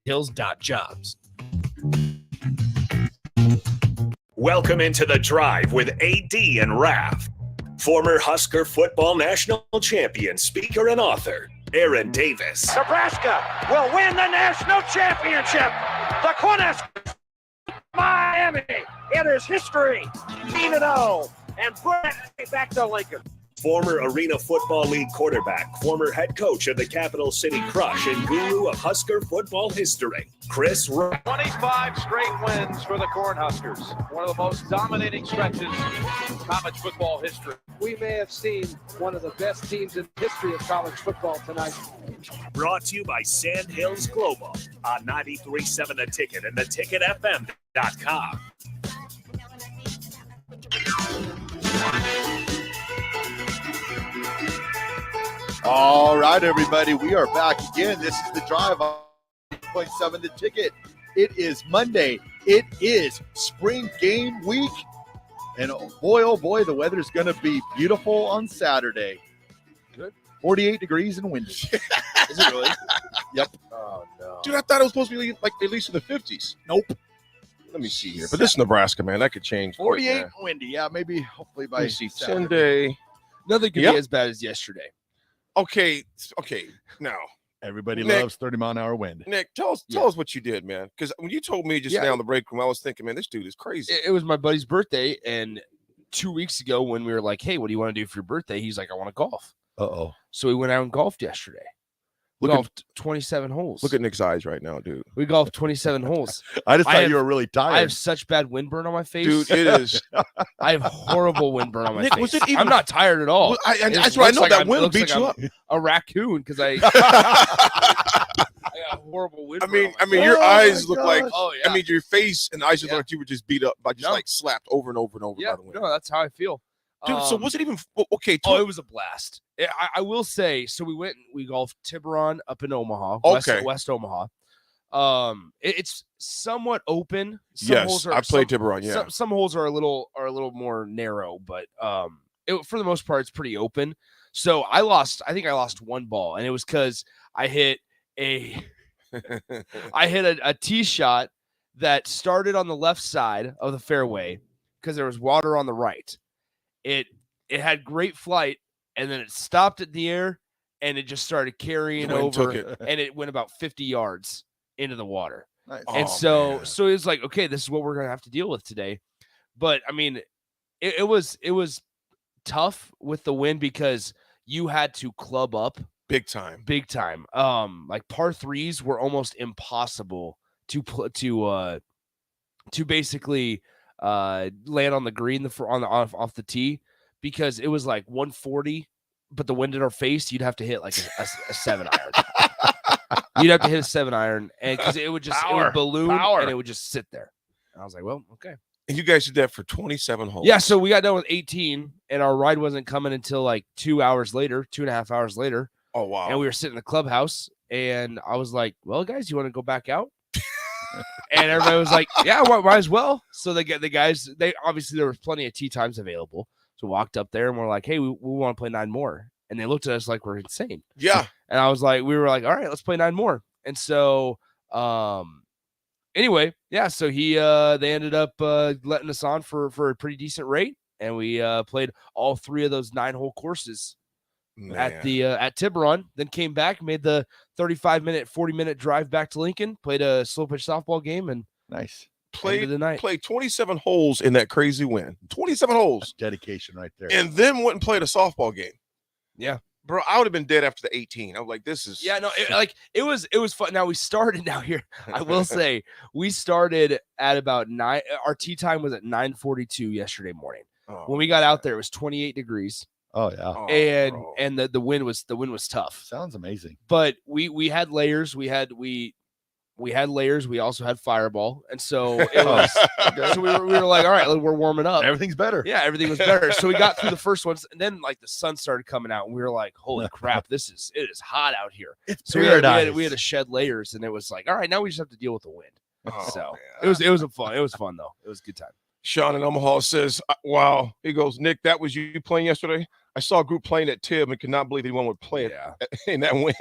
Hills.jobs. Welcome into The Drive with AD and Raff. Former Husker football national champion, speaker, and author, Aaron Davis. Nebraska will win the national championship. The Cornhuskers, Miami. It is history. 8-0. And bring it back to Lincoln. Former Arena Football League quarterback, former head coach of the Capital City Crush, and guru of Husker football history, Chris Raff. 25 straight wins for the Cornhuskers. One of the most dominating stretches in college football history. We may have seen one of the best teams in the history of college football tonight. Brought to you by Sand Hills Global on 93.7 The Ticket and theticketfm.com. All right, everybody, we are back again. This is The Drive on 8.7 The Ticket. It is Monday. It is spring game week. And oh boy, the weather's going to be beautiful on Saturday. Good. 48 degrees and windy. Is it really? Yep. Oh, no. Dude, I thought it was supposed to be like at least in the 50s. Nope. Let me see here. But this is Nebraska, man. That could change. 48 quick, and windy. Yeah, maybe hopefully Let by me see. Saturday. Sunday. Nothing could Yep. be as bad as yesterday. Okay. Now, Everybody Nick. loves 30-mile-an-hour wind. Nick, tell us what you did, man. Because when you told me just now in the break room, I was thinking, man, this dude is crazy. It was my buddy's birthday, and 2 weeks ago when we were like, hey, what do you want to do for your birthday? He's like, I want to golf. Uh-oh. So we went out and golfed yesterday. We golfed 27 holes. Look at Nick's eyes right now, dude. We golfed 27 holes. I just I thought have- you were really tired. I have such bad windburn on my face. Dude, it is. I have horrible windburn on my Nick, face. was it even- I'm not tired at all. Well, It that's what I looks know. like That it wind looks beat like you I'm up. a raccoon because I got horrible windburn. I mean, your Oh, eyes my look like. gosh. Oh, yeah. I mean, your face and eyes just Yeah. look like you were just beat up, by just No. like slapped over and over and over Yeah, by the wind. no, that's how I feel. Dude, so was it even okay? Oh, it was a blast. I will say, so we golfed Tiburon up in Omaha, Okay. West Omaha. It's somewhat open. Some Yes, holes are, I played some- Tiburon. Yeah, Some holes are a little more narrow, but for the most part, it's pretty open. So I think I lost one ball, and it was because I hit a tee shot that started on the left side of the fairway because there was water on the right. It had great flight, and then it stopped in the air, and it just started carrying The wind over, took it. and it went about 50 yards into the water. Nice. And Oh, man. so it was like, okay, this is what we're gonna have to deal with today. But I mean, it was tough with the wind because you had to club up big time. Like par threes were almost impossible to basically land on the green off the tee because it was like 140, but the wind in our face, you'd have to hit like a 7-iron. You'd have to hit a 7-iron, and because it would balloon and it would just sit there. And I was like, well, okay. And you guys did that for 27 holes. Yeah, so we got done with 18, and our ride wasn't coming until like 2.5 hours later. Oh wow. And we were sitting in the clubhouse, and I was like, well, guys, you want to go back out? And everybody was like, yeah, might as well. So the guys, obviously there was plenty of tee times available. So we walked up there and we're like, hey, we want to play 9 more. And they looked at us like we're insane. Yeah. And I was like, we were like, all right, let's play 9 more. And so anyway, yeah, so they ended up letting us on for a pretty decent rate. And we played all 3 of those 9-hole courses. At Tiburon, then came back, made the 35-minute, 40-minute drive back to Lincoln, played a slow pitch softball game, and nice. Played the night. Played 27 holes in that crazy wind. 27 holes. That's dedication right there. And then went and played a softball game. Yeah. Bro, I would have been dead after the 18. I was like, this is it was fun. Now we started here. I will say we started at about 9. Our tee time was at 9:42 yesterday morning. When we got out there, it was 28 degrees. Oh yeah. And the wind was tough. Sounds amazing. But we had layers. We had layers. We also had fireball. And so it was so we were like, all right, we're warming up. Everything's better. Yeah, everything was better. So we got through the first ones, and then like the sun started coming out, and we were like, holy crap, it is hot out here. It's so paradise. we had to shed layers, and it was like, all right, now we just have to deal with the wind. Oh, so man. it was fun though. It was a good time. Sean in Omaha says, wow. He goes, Nick, that was you playing yesterday? I saw a group playing at Tib and could not believe anyone would play it in that wind.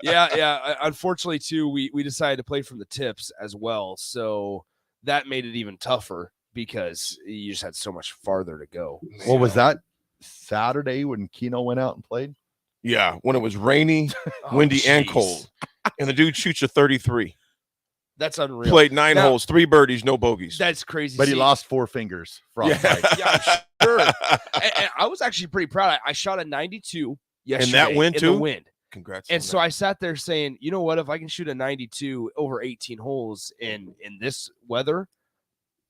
yeah. Unfortunately, too, we decided to play from the tips as well, so that made it even tougher because you just had so much farther to go. What was that? Saturday when Keno went out and played? Yeah, when it was rainy, windy, and cold, and the dude shoots a 33. That's unreal. Played 9 holes, 3 birdies, no bogeys. That's crazy. But he lost 4 fingers. Frostbite. Yeah, I'm sure. and I was actually pretty proud. I shot a 92 yesterday. And that wind, too? The wind. Congrats. And so I sat there saying, you know what? If I can shoot a 92 over 18 holes in this weather,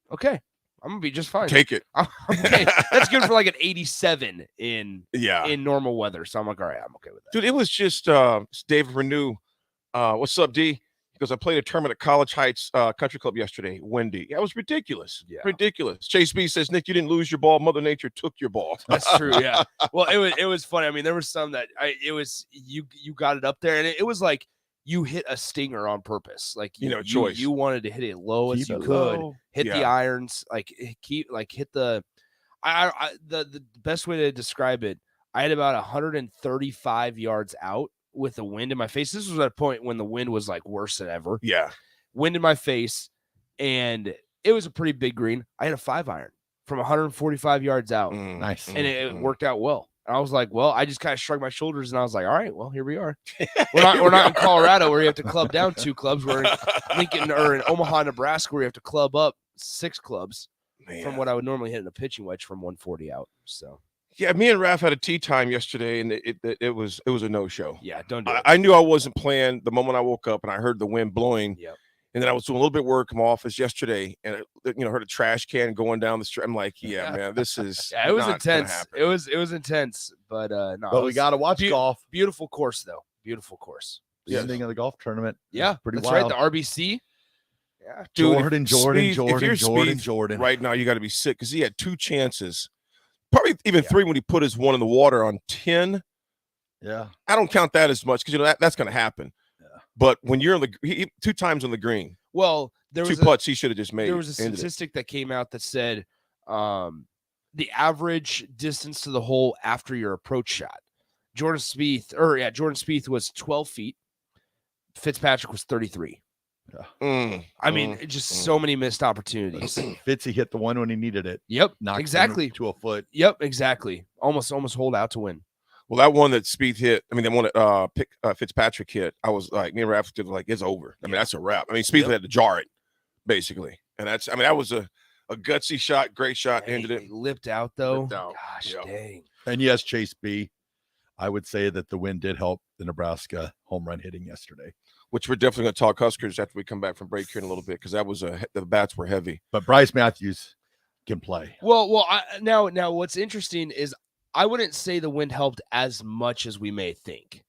okay, I'm gonna be just fine. Take it. Okay, that's good for like an 87 in Yeah. in normal weather. So I'm like, all right, I'm okay with that. Dude, it was just David Renew. What's up, D? Because I played a tournament at College Heights Country Club yesterday. Windy. That was ridiculous. Yeah. Ridiculous. Chase B says, Nick, you didn't lose your ball. Mother Nature took your ball. That's true. Yeah. Well, it was funny. I mean, there was some that you got it up there, and it was like you hit a stinger on purpose. Like choice. You wanted to hit it low as you could. Hit the irons. Like hit the. The best way to describe it, I had about 135 yards out with the wind in my face. This was at a point when the wind was like worse than ever. Yeah. Wind in my face, and it was a pretty big green. I had a 5-iron from 145 yards out. Nice. And it worked out well. And I was like, well, I just kind of shrugged my shoulders and I was like, all right, well, here we are. We're not in Colorado where you have to club down 2 clubs. We're in Lincoln or in Omaha, Nebraska, where you have to club up 6 clubs from what I would normally hit in a pitching wedge from 140 out. So yeah, me and Raff had a tea time yesterday, and it was a no-show. Yeah, don't do it. I knew I wasn't playing the moment I woke up and I heard the wind blowing. Yep. And then I was doing a little bit of work in my office yesterday, and heard a trash can going down the street. I'm like, yeah, man, this is it was intense. It was intense, but no. But we got to watch golf. Beautiful course, though. Beautiful course. The ending of the golf tournament. Yeah, pretty that's wild. right. The RBC. Yeah, Jordan. Jordan. Right now, you got to be sick because he had 2 chances, probably even 3 when he put his one in the water on 10. Yeah, I don't count that as much because that's going to happen. But when you're on the 2 times on the green, well, there was 2 putts he should have just made. There was a statistic that came out that said the average distance to the hole after your approach shot. Jordan Spieth was 12 feet. Fitzpatrick was 33. Yeah. I mean, just so many missed opportunities. Fitzy hit the one when he needed it. Yep, Knocked exactly to a foot. Yep, exactly. Almost hold out to win. Well, that one that Spieth hit, I mean, that one that Fitzpatrick hit, I was like, me and Raff was like, it's over. I mean, that's a wrap. I mean, Spieth had to jar it, basically. And that was a gutsy shot, great shot, ended it. Lipped out, though. Gosh, dang. And yes, Chase B, I would say that the wind did help the Nebraska home run hitting yesterday. Which we're definitely going to talk Huskers after we come back from break here in a little bit, because that was the bats were heavy. But Bryce Matthews can play. Well, now what's interesting is I wouldn't say the wind helped as much as we may think.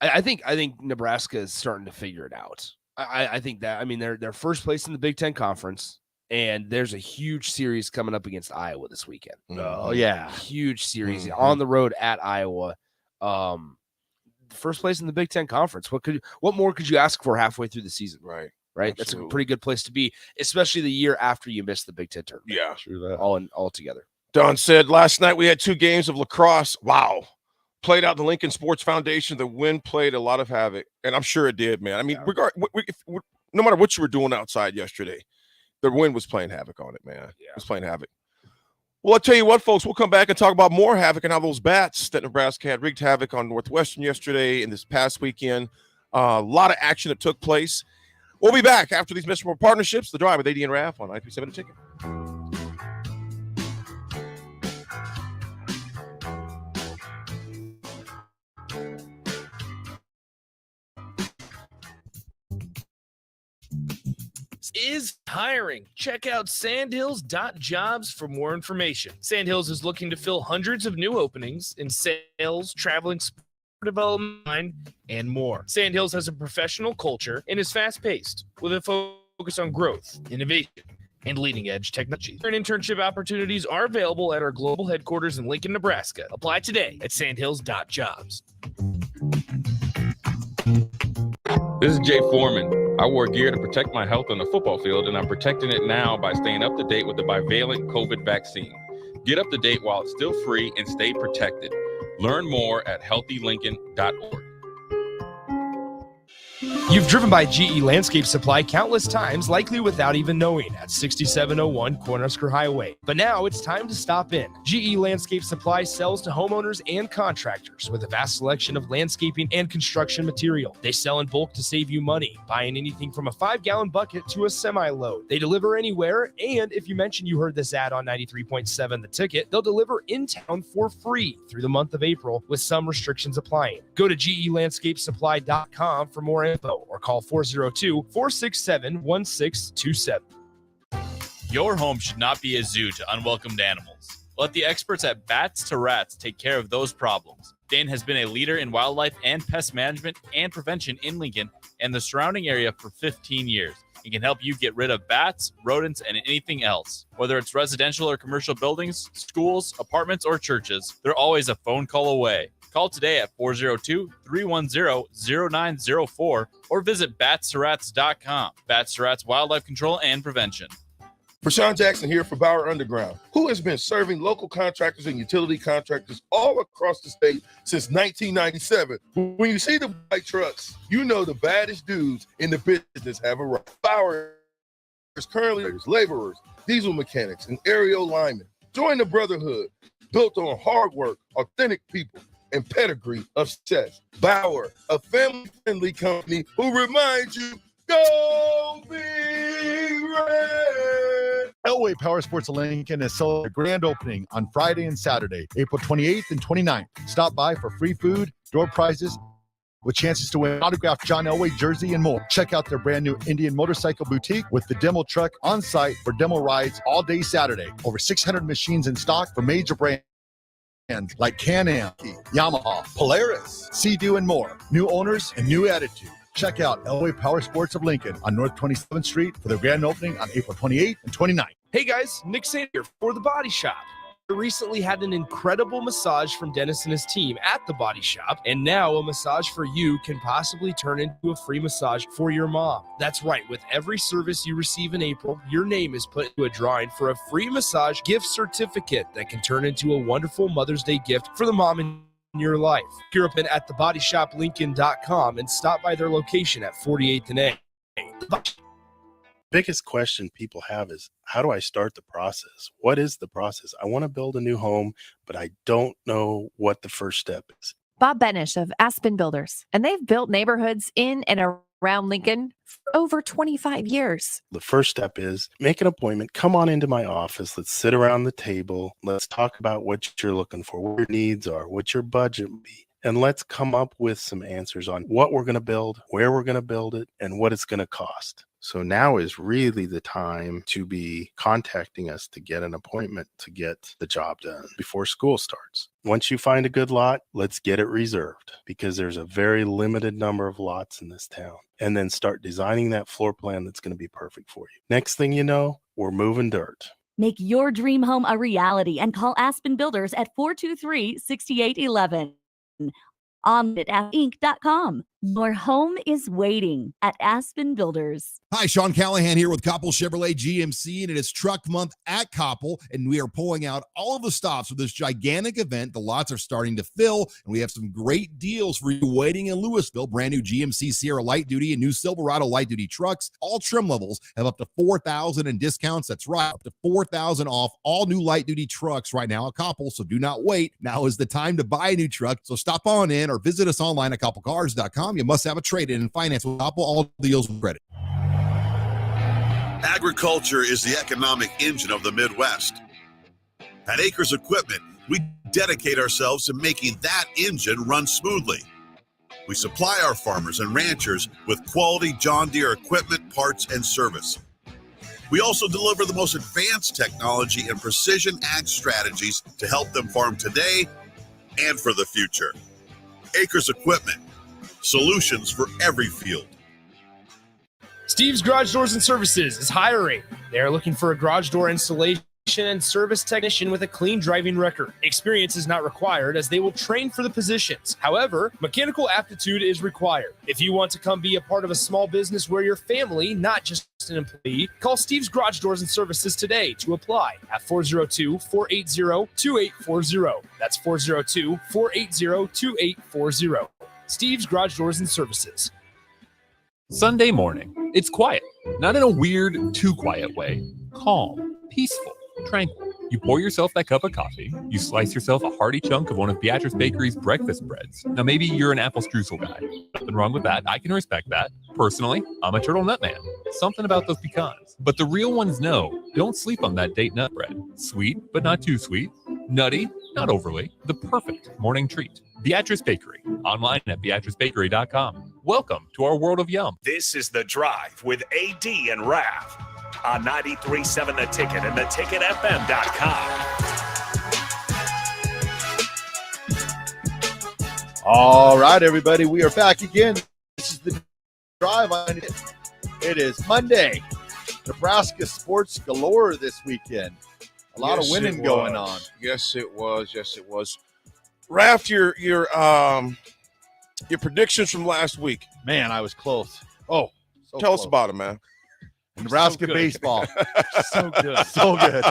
I think Nebraska is starting to figure it out. I think that, I mean, they're first place in the Big Ten Conference, and there's a huge series coming up against Iowa this weekend. Oh yeah, huge series on the road at Iowa. First place in the Big Ten Conference. What more could you ask for halfway through the season? Right. Absolutely. That's a pretty good place to be, especially the year after you miss the Big Ten tournament. Yeah, true that. All together. Don said last night we had 2 games of lacrosse. Wow. Played out the Lincoln Sports Foundation. The wind played a lot of havoc, and I'm sure it did, man. I mean, no matter what you were doing outside yesterday, the wind was playing havoc on it, man. Yeah. It was playing havoc. Well, I'll tell you what, folks, we'll come back and talk about more havoc and how those bats that Nebraska had wreaked havoc on Northwestern yesterday and this past weekend. A lot of action that took place. We'll be back after these miserable partnerships. The Drive with AD and Raff on 937 The Ticket. Is hiring. Check out sandhills.jobs for more information. Sandhills is looking to fill hundreds of new openings in sales, traveling, sport development, and more. Sandhills has a professional culture and is fast-paced with a focus on growth, innovation, and leading-edge technology. Internship opportunities are available at our global headquarters in Lincoln, Nebraska. Apply today at sandhills.jobs. This is Jay Foreman. I wore gear to protect my health on the football field, and I'm protecting it now by staying up to date with the bivalent COVID vaccine. Get up to date while it's still free and stay protected. Learn more at healthylincoln.org. You've driven by GE Landscape Supply countless times, likely without even knowing, at 6701 Cornhusker Highway. But now it's time to stop in. GE Landscape Supply sells to homeowners and contractors with a vast selection of landscaping and construction material. They sell in bulk to save you money, buying anything from a 5-gallon bucket to a semi-load. They deliver anywhere, and if you mention you heard this ad on 93.7 The Ticket, they'll deliver in town for free through the month of April, with some restrictions applying. Go to GELandscapeSupply.com for more info, or call 402-467-1627. Your home should not be a zoo to unwelcomed animals. Let the experts at Bats to Rats take care of those problems. Dan has been a leader in wildlife and pest management and prevention in Lincoln and the surrounding area for 15 years. He can help you get rid of bats, rodents, and anything else. Whether it's residential or commercial buildings, schools, apartments, or churches, they're always a phone call away. Call today at 402-310-0904 or visit batstorats.com. Bats to Rats Wildlife Control and Prevention. Rashawn Jackson here for Bauer Underground, who has been serving local contractors and utility contractors all across the state since 1997. When you see the white trucks, you know the baddest dudes in the business have arrived. Bauer is currently laborers, diesel mechanics, and aerial linemen. Join the brotherhood built on hard work, authentic people, and pedigree of success. Bauer, a family-friendly company who reminds you, go Big Red! Elway Power Sports Lincoln is celebrating a grand opening on Friday and Saturday, April 28th and 29th. Stop by for free food, door prizes, with chances to win an autographed John Elway jersey and more. Check out their brand new Indian Motorcycle Boutique with the demo truck on site for demo rides all day Saturday. Over 600 machines in stock for major brands like Can-Am, Yamaha, Polaris, Sea-Doo, and more. New owners and new attitude. Check out Elway Power Sports of Lincoln on North 27th Street for their grand opening on April 28th and 29th. Hey guys, Nick Saint here for The Body Shop. I recently had an incredible massage from Dennis and his team at The Body Shop, and now a massage for you can possibly turn into a free massage for your mom. That's right, with every service you receive in April, your name is put into a drawing for a free massage gift certificate that can turn into a wonderful Mother's Day gift for the mom in your life. Here up at thebodyshoplincoln.com and stop by their location at 48th and A. Biggest question people have is, how do I start the process? What is the process? I want to build a new home, but I don't know what the first step is. Bob Benish of Aspen Builders, and they've built neighborhoods in and around Lincoln for over 25 years. The first step is make an appointment. Come on into my office. Let's sit around the table. Let's talk about what you're looking for, what your needs are, what your budget will be. And let's come up with some answers on what we're going to build, where we're going to build it, and what it's going to cost. So now is really the time to be contacting us to get an appointment to get the job done before school starts. Once you find a good lot, let's get it reserved, because there's a very limited number of lots in this town. And then start designing that floor plan that's going to be perfect for you. Next thing you know, we're moving dirt. Make your dream home a reality and call Aspen Builders at 423-6811. On it at inc.com. Your home is waiting at Aspen Builders. Hi, Sean Callahan here with Koppel Chevrolet GMC, and it is Truck Month at Koppel, and we are pulling out all of the stops for this gigantic event. The lots are starting to fill, and we have some great deals for you waiting in Louisville. Brand new GMC Sierra Light Duty and new Silverado Light Duty trucks. All trim levels have up to $4,000 in discounts. That's right, up to $4,000 off all new light duty trucks right now at Koppel, so do not wait. Now is the time to buy a new truck, so stop on in or visit us online at koppelcars.com. You must have a trade-in and finance with Koppel. All deals with credit. Agriculture is the economic engine of the Midwest. At Acres Equipment, we dedicate ourselves to making that engine run smoothly. We supply our farmers and ranchers with quality John Deere equipment, parts, and service. We also deliver the most advanced technology and precision ag strategies to help them farm today and for the future. Acres Equipment, solutions for every field. Steve's Garage Doors and Services is hiring. They are looking for a garage door installation and service technician with a clean driving record. Experience is not required as they will train for the positions. However, mechanical aptitude is required. If you want to come be a part of a small business where your family, not just an employee, call Steve's Garage Doors and Services today to apply at 402-480-2840. That's 402-480-2840. Steve's Garage Doors and Services. Sunday morning. It's quiet, not in a weird, too quiet way. Calm, peaceful, tranquil. You pour yourself that cup of coffee. You slice yourself a hearty chunk of one of Beatrice Bakery's breakfast breads. Now, maybe you're an apple streusel guy. Nothing wrong with that. I can respect that. Personally, I'm a turtle nut man. Something about those pecans. But the real ones know, don't sleep on that date nut bread. Sweet, but not too sweet. Nutty, not overly. The perfect morning treat. Beatrice Bakery. Online at beatricebakery.com. Welcome to our world of yum. This is The Drive with AD and Raff on 93.7 The Ticket and theticketfm.com. All right, everybody, we are back again. This is The Drive. It is Monday. Nebraska sports galore this weekend. A lot of winning going on. Yes, it was. Yes, it was. Raff, your predictions from last week. Man, I was close. Oh, so tell close. us about it, man. Nebraska baseball. So good. So good.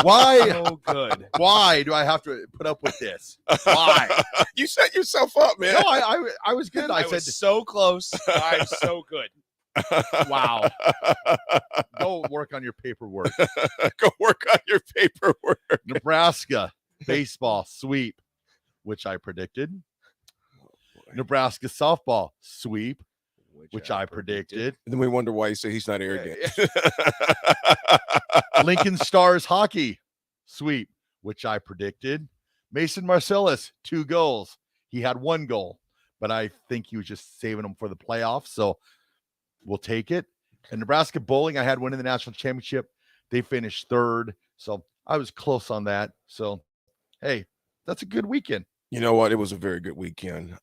Why? So good. Why do I have to put up with this? Why? You set yourself up, man. No, I was good. I said was so close. I'm so good. Wow. Go work on your paperwork. Go work on your paperwork. Nebraska baseball sweep, which I predicted. Nebraska softball sweep, which I predicted. And then we wonder why you say he's not arrogant. Lincoln Stars hockey sweep, which I predicted. Mason Marcellus, 2 goals. He had 1 goal, but I think he was just saving them for the playoffs. So we'll take it. And Nebraska bowling, I had winning the national championship. They finished 3rd. So I was close on that. So, hey, that's a good weekend. You know what? It was a very good weekend.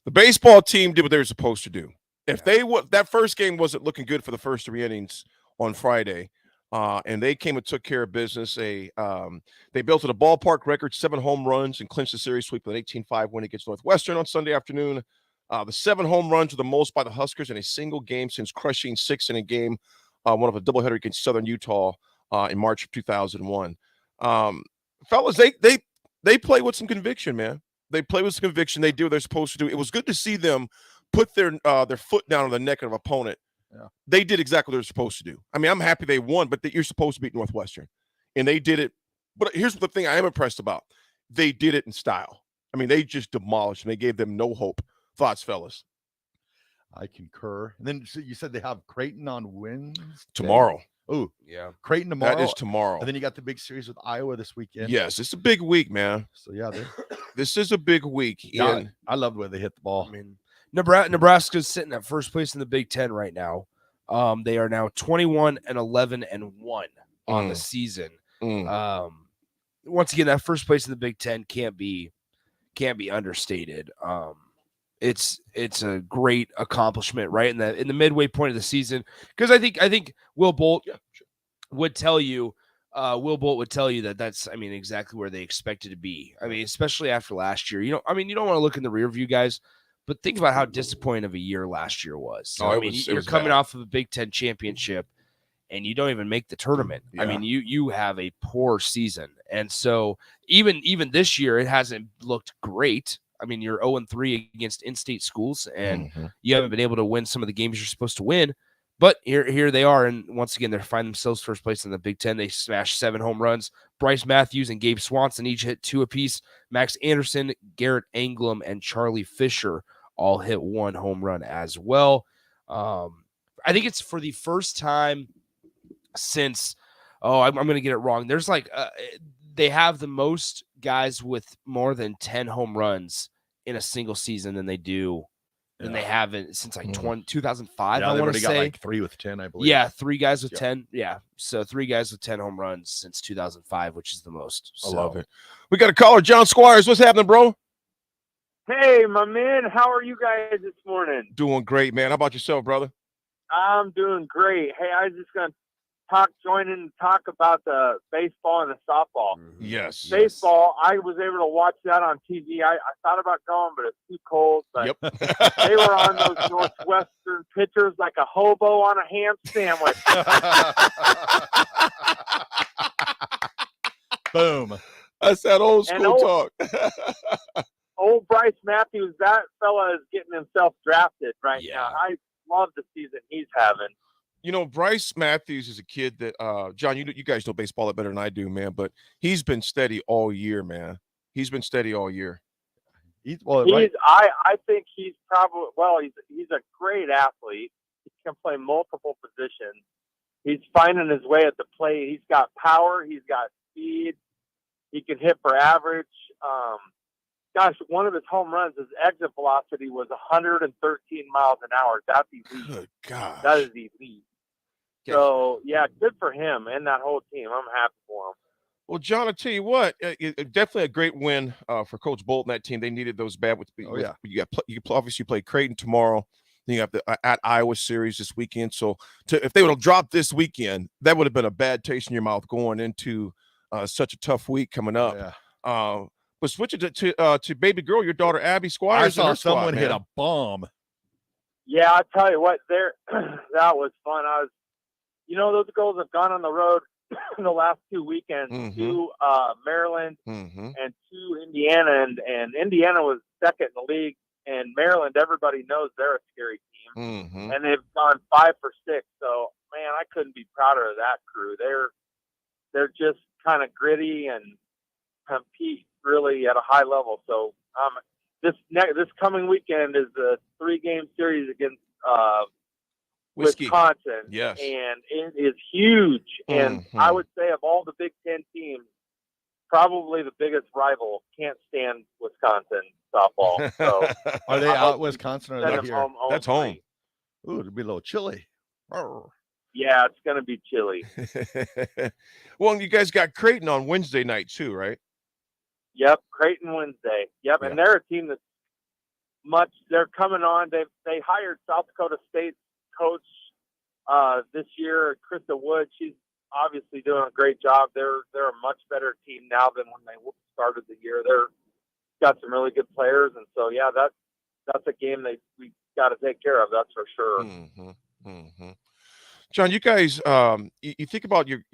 The baseball team did what they were supposed to do. If that first game wasn't looking good for the first 3 innings on Friday, and they came and took care of business. They built at a ballpark record 7 home runs and clinched the series sweep with an 18-5 win against Northwestern on Sunday afternoon. The 7 home runs were the most by the Huskers in a single game since crushing 6 in a game, one of a doubleheader against Southern Utah in March of 2001. Fellas, they play with some conviction, man. They play with some conviction. They do what they're supposed to do. It was good to see them put their foot down on the neck of an opponent. Yeah. They did exactly what they're supposed to do. I mean, I'm happy they won, but you're supposed to beat Northwestern. And they did it. But here's the thing I am impressed about. They did it in style. I mean, they just demolished, and they gave them no hope. Thoughts, fellas? I concur. And then you said they have Creighton on Wednesday? Tomorrow. Oh, yeah. Creighton tomorrow. That is tomorrow. And then you got the big series with Iowa this weekend. Yes, it's a big week, man. So, yeah. This is a big week. Yeah, I love the way they hit the ball. I mean, Nebraska's sitting at first place in the Big Ten right now. They are now 21-11-1 on the season. Once again, that first place in the Big Ten can't be understated. It's a great accomplishment right in the midway point of the season, because I think Will Bolt would tell you that that's exactly where they expected to be. I mean, especially after last year. You don't want to look in the rear view, guys, but think about how disappointing of a year last year was. So, you're coming off of a Big Ten championship and you don't even make the tournament. Yeah. I mean, you have a poor season. And so even this year, it hasn't looked great. I mean, you're 0-3 against in-state schools, and you haven't been able to win some of the games you're supposed to win. But here they are, and once again, they find themselves first place in the Big Ten. They smashed 7 home runs. Bryce Matthews and Gabe Swanson each hit 2 apiece. Max Anderson, Garrett Anglam, and Charlie Fisher all hit 1 home run as well. I think it's for the first time since I'm going to get it wrong. There's they have the most guys with more than 10 home runs in a single season than they do than they have since 2005. I want to say got 3 with 10, I believe. Yeah, 3 guys with 10. Yeah, so 3 guys with 10 home runs since 2005, which is the most. So. I love it. We got a caller, John Squires. What's happening, bro? Hey, my man. How are you guys this morning? Doing great, man. How about yourself, brother? I'm doing great. Hey, I was just going to join in and talk about the baseball and the softball. Yes. Baseball, I was able to watch that on TV. I thought about going, but it's too cold. But they were on those Northwestern pitchers like a hobo on a ham sandwich. Boom. That's that old school talk. Old Bryce Matthews, that fella is getting himself drafted right now. I love the season he's having. You know, Bryce Matthews is a kid that, John, you guys know baseball better than I do, man, but he's been steady all year, man. He's been steady all year. I think he's probably, he's a great athlete. He can play multiple positions. He's finding his way at the plate. He's got power. He's got speed. He can hit for average. Gosh, one of his home runs, his exit velocity was 113 miles an hour. That's elite. Good God. That is elite. So, yeah, good for him and that whole team. I'm happy for him. Well, John, I'll tell you what, definitely a great win for Coach Bolton, that team. They needed those bad. You obviously play Creighton tomorrow. Then you have the at Iowa series this weekend. So if they would have dropped this weekend, that would have been a bad taste in your mouth going into such a tough week coming up. Yeah. But switching to baby girl, your daughter Abby Squires. I saw someone hit a bomb. Yeah, I tell you what, that was fun. Those girls have gone on the road in the last 2 weekends to Maryland and to Indiana, and Indiana was second in the league, and Maryland, everybody knows they're a scary team, and they've gone 5 for 6. So, man, I couldn't be prouder of that crew. They're just kind of gritty and compete really at a high level. So this coming weekend is the 3-game series against Wisconsin. Yes. And it is huge. And I would say of all the Big Ten teams, probably the biggest rival. Can't stand Wisconsin softball. So are they out Wisconsin or are they here? That's home. Ooh, it'll be a little chilly. Yeah, it's going to be chilly. Well, you guys got Creighton on Wednesday night too, right? Yep, Creighton Wednesday. Yep, and they're a team that's they're coming on. They hired South Dakota State coach this year, Krista Wood. She's obviously doing a great job. They're a much better team now than when they started the year. They're got some really good players, and so yeah, that's a game we got to take care of. That's for sure. John, you guys, you think about the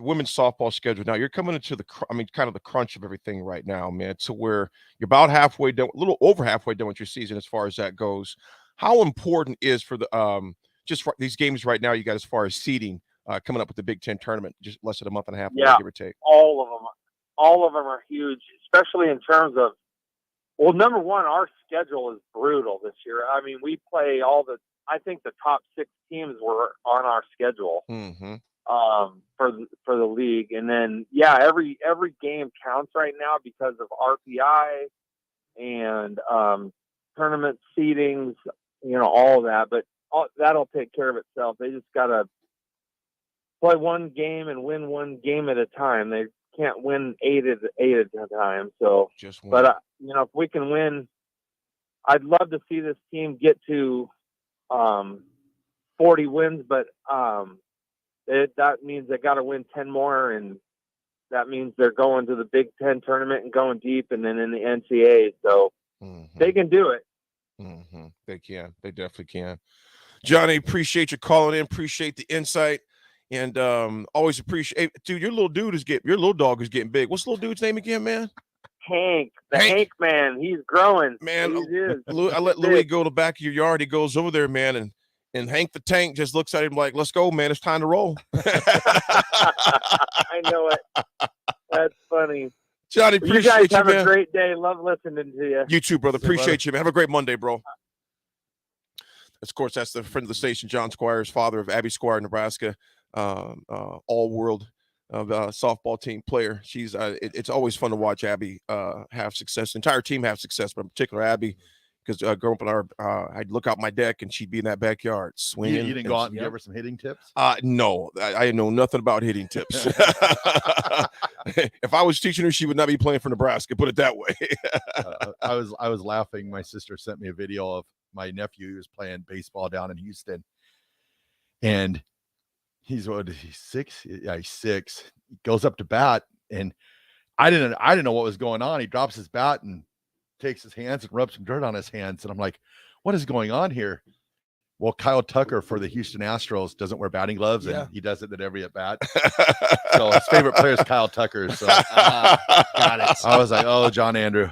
women's softball schedule now. You're coming into kind of the crunch of everything right now, man, to where you're about halfway done, a little over halfway done with your season as far as that goes. How important is for the just for these games right now, you got as far as seeding coming up with the Big Ten tournament, just less than a month and a half, give or take? All of them are huge, especially in terms of, well, number one, our schedule is brutal this year. I mean, we play I think the top 6 teams were on our schedule for the league. And then, yeah, every game counts right now because of RPI and tournament seedings, all of that. But that'll take care of itself. They just got to play one game and win one game at a time. They can't win 8 at a time. So, but if we can win, I'd love to see this team get to 40 wins, but that means they got to win 10 more, and that means they're going to the Big Ten tournament and going deep, and then in the NCAA. So they can do it. They can. They definitely can. Johnny, appreciate you calling in. Appreciate the insight, and always appreciate. Dude, your little dog is getting big. What's the little dude's name again, man? Hank man. He's growing, man. He is. I let Louis go to the back of your yard. He goes over there, man, and Hank the Tank just looks at him like, "Let's go, man. It's time to roll." I know it. That's funny. Johnny, appreciate you guys have man. a great day. Love listening to you. You too, brother. Appreciate you, man. Have a great Monday, bro. Of course, that's the friend of the station, John Squires, father of Abby Squire, Nebraska, all-world softball team player. She's it's always fun to watch Abby have success. The entire team have success, but in particular Abby, because growing up I'd look out my deck and she'd be in that backyard swinging. You didn't go out and give her some hitting tips? No, I know nothing about hitting tips. If I was teaching her, she would not be playing for Nebraska. Put it that way. I was laughing. My sister sent me a video of my nephew who was playing baseball down in Houston, and He's 6? Yeah, he's 6. He goes up to bat, and I didn't know what was going on. He drops his bat and takes his hands and rubs some dirt on his hands. And I'm like, what is going on here? Well, Kyle Tucker for the Houston Astros doesn't wear batting gloves, and he does it at every at bat. So his favorite player is Kyle Tucker. So got it. I was like, oh, John Andrew.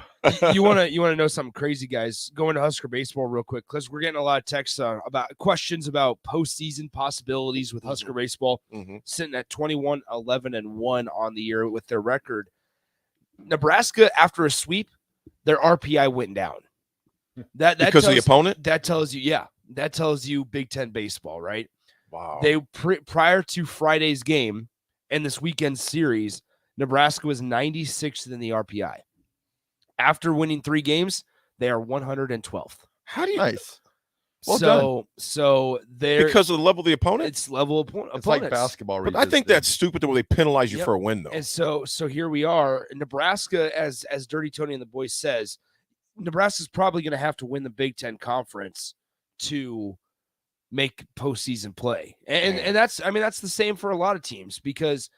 You want to know something crazy, guys? Going to Husker baseball real quick, because we're getting a lot of texts about questions about postseason possibilities with Husker baseball, sitting at 21-11-1 on the year with their record. Nebraska, after a sweep, their RPI went down. That because of the opponent? That tells you, that tells you Big Ten baseball, right? Wow. They prior to Friday's game and this weekend series, Nebraska was 96th in the RPI. After winning 3 games, they are 112th. How do you? Nice. Well done. So they're Because of the level of the opponent? It's level of opponents. It's like basketball. But I think that's stupid the way they penalize you for a win, though. And so here we are. Nebraska, as Dirty Tony and the boys says, Nebraska's probably going to have to win the Big Ten Conference to make postseason play. And that's the same for a lot of teams, because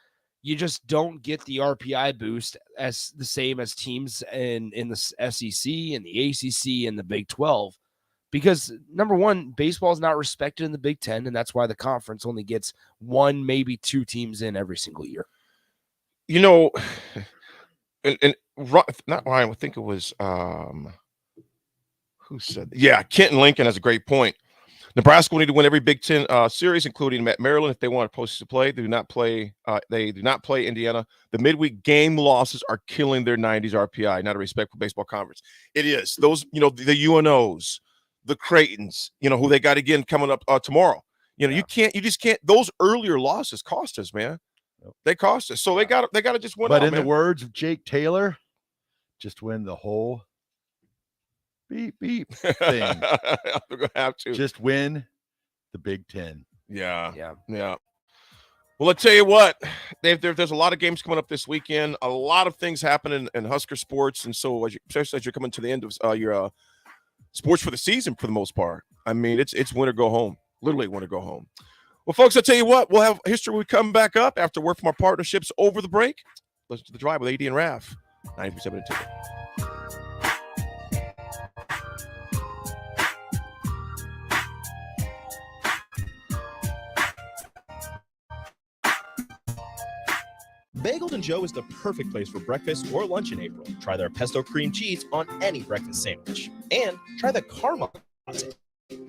you just don't get the RPI boost as the same as teams in the SEC and the ACC and the Big 12. Because number one, baseball is not respected in the Big Ten, and that's why the conference only gets 1, maybe 2 teams in every single year. You know, and not Ryan, I think it was who said that? Yeah, Kenton Lincoln has a great point. Nebraska will need to win every Big Ten series, including Maryland, if they want to post to play. They do not play. They do not play Indiana. The midweek game losses are killing their 90s RPI. Not a respectful baseball conference. It is those, the UNOs, the Creightons, who they got again coming up tomorrow. You just can't. Those earlier losses cost us, man. They cost us. So they got to just win. But in the words of Jake Taylor, just win the whole beep beep thing. They're gonna have to just win the Big Ten. Yeah. Well, I'll tell you what, there's a lot of games coming up this weekend. A lot of things happening in Husker sports, and so especially as you're coming to the end of your sports for the season, for the most part. I mean, it's win or go home. Literally win or go home. Well, folks, I'll tell you what, we'll have history when we come back up after work from our partnerships over the break. Listen to The Drive with AD and Raff. 93.7 Ticket. Bagels & Joe is the perfect place for breakfast or lunch in April. Try their pesto cream cheese on any breakfast sandwich. And try the caramel latte.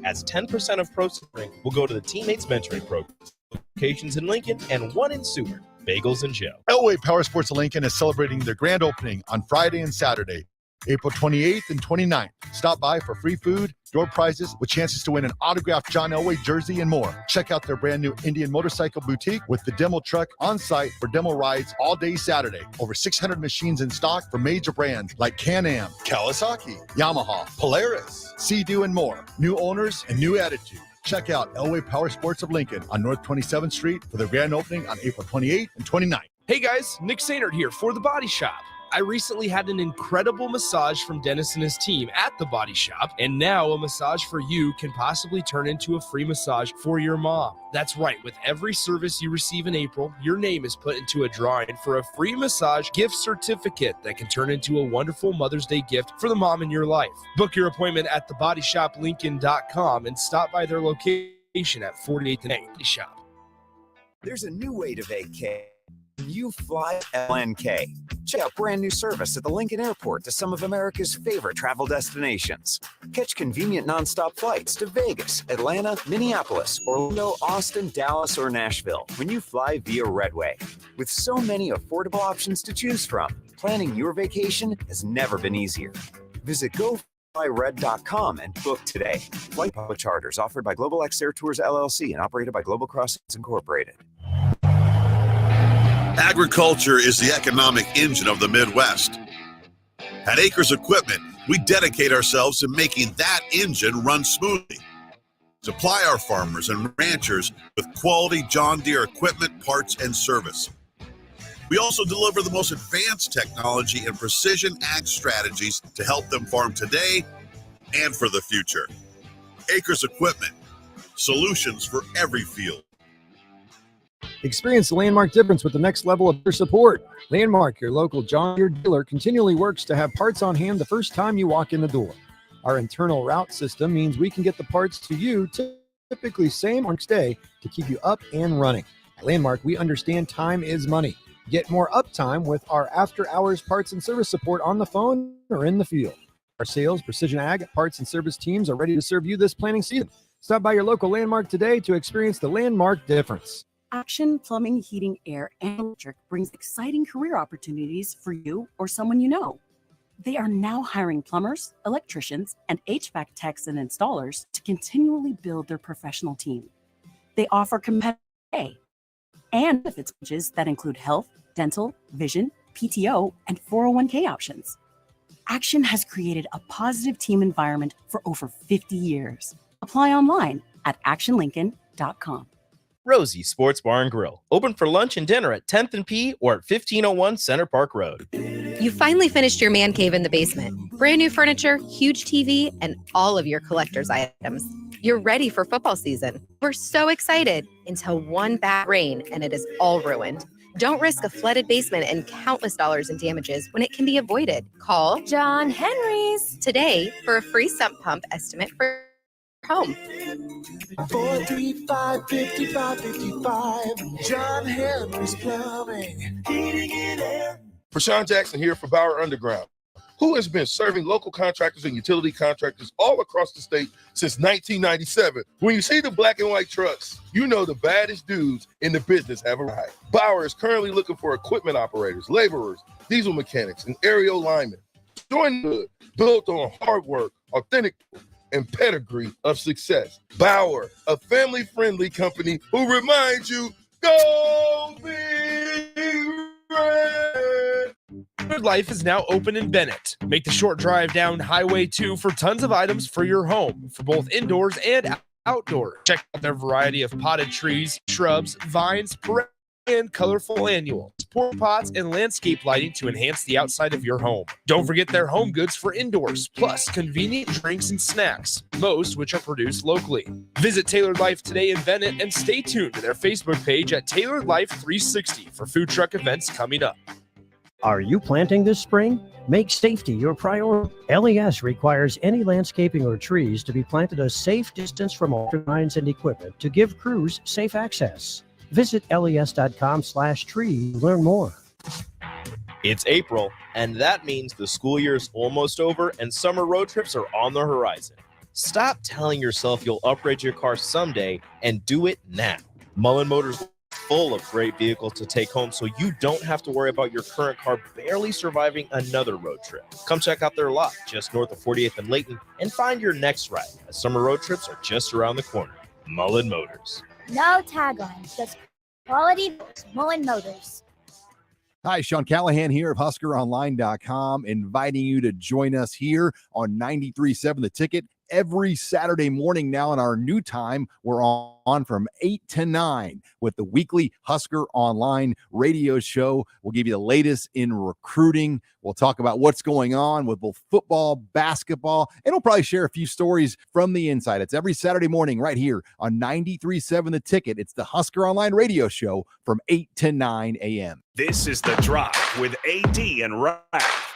As 10% of proceeds will go to the Teammates Mentoring Program. Locations in Lincoln and 1 in Seward. Bagels & Joe. Elway Power Sports Lincoln is celebrating their grand opening on Friday and Saturday, April 28th and 29th. Stop by for free food, door prizes with chances to win an autographed John Elway jersey and more. Check out their brand new Indian Motorcycle Boutique with the demo truck on site for demo rides all day Saturday. Over 600 machines in stock for major brands like Can-Am, Kawasaki, Yamaha, Polaris, Sea-Doo, and more. New owners and new attitude. Check out Elway Power Sports of Lincoln on North 27th Street for their grand opening on April 28th and 29th. Hey guys, Nick Sainert here for The Body Shop. I recently had an incredible massage from Dennis and his team at The Body Shop, and now a massage for you can possibly turn into a free massage for your mom. That's right, with every service you receive in April, your name is put into a drawing for a free massage gift certificate that can turn into a wonderful Mother's Day gift for the mom in your life. Book your appointment at thebodyshoplincoln.com and stop by their location at 48th and 8th Shop. There's a new way to vacate. You fly LNK. Check out brand new service at the Lincoln Airport to some of America's favorite travel destinations. Catch convenient nonstop flights to Vegas, Atlanta, Minneapolis, Orlando, Austin, Dallas, or Nashville when you fly via Redway. With so many affordable options to choose from, planning your vacation has never been easier. Visit GoFlyRed.com and book today. Flight public charters offered by Global X Air Tours LLC and operated by Global Crossings Incorporated. Agriculture is the economic engine of the Midwest. At Acres Equipment, we dedicate ourselves to making that engine run smoothly. Supply our farmers and ranchers with quality John Deere equipment, parts, and service. We also deliver the most advanced technology and precision ag strategies to help them farm today and for the future. Acres Equipment, solutions for every field. Experience the Landmark difference with the next level of your support. Landmark, your local John Deere dealer, continually works to have parts on hand the first time you walk in the door. Our internal route system means we can get the parts to you typically same or next day to keep you up and running. At Landmark, we understand time is money. Get more uptime with our after-hours parts and service support on the phone or in the field. Our sales, precision ag, parts, and service teams are ready to serve you this planting season. Stop by your local Landmark today to experience the Landmark difference. Action Plumbing, Heating, Air, and Electric brings exciting career opportunities for you or someone you know. They are now hiring plumbers, electricians, and HVAC techs and installers to continually build their professional team. They offer competitive pay and benefits packages that include health, dental, vision, PTO, and 401k options. Action has created a positive team environment for over 50 years. Apply online at actionlincoln.com. Rosie Sports Bar and Grill, open for lunch and dinner at 10th and P or at 1501 Center Park Road. You finally finished your man cave in the basement. Brand new furniture, huge TV, and all of your collector's items. You're ready for football season. We're so excited until one bad rain and it is all ruined. Don't risk a flooded basement and countless dollars in damages when it can be avoided. Call John Henry's today for a free sump pump estimate for home. 435-5555. John Henry's Plumbing, Heating and Air. Prashawn Jackson here for Bauer Underground, who has been serving local contractors and utility contractors all across the state since 1997. When you see the black and white trucks, you know the baddest dudes in the business have arrived. Bauer is currently looking for equipment operators, laborers, diesel mechanics, and aerial linemen. Join the hood, built on hard work, authentic and pedigree of success. Bauer, a family-friendly company who reminds you, go Big Red. Taylor Life is now open in Bennett. Make the short drive down Highway 2 for tons of items for your home, for both indoors and outdoors. Check out their variety of potted trees, shrubs, vines, perennials, and colorful annuals, porta pots, and landscape lighting to enhance the outside of your home. Don't forget their home goods for indoors, plus convenient drinks and snacks, most which are produced locally. Visit Tailored Life today in Bennett and stay tuned to their Facebook page at Tailored Life 360 for food truck events coming up. Are you planting this spring? Make safety your priority. LES requires any landscaping or trees to be planted a safe distance from all lines and equipment to give crews safe access. Visit les.com/tree to learn more. It's April, and that means the school year is almost over and summer road trips are on the horizon. Stop telling yourself you'll upgrade your car someday and do it now. Mullen Motors is full of great vehicles to take home so you don't have to worry about your current car barely surviving another road trip. Come check out their lot just north of 48th and Layton and find your next ride, as summer road trips are just around the corner. Mullen Motors. No taglines, just quality Mullen Motors. Hi, Sean Callahan here of HuskerOnline.com, inviting you to join us here on 93.7 The Ticket every Saturday morning now in our new time. We're on from 8 to 9 with the weekly Husker Online radio show. We'll give you the latest in recruiting. We'll talk about what's going on with both football, basketball, and we'll probably share a few stories from the inside. It's every Saturday morning right here on 93.7 The Ticket. It's the Husker Online radio show from 8 to 9 a.m. This is The Drive with AD and Raff.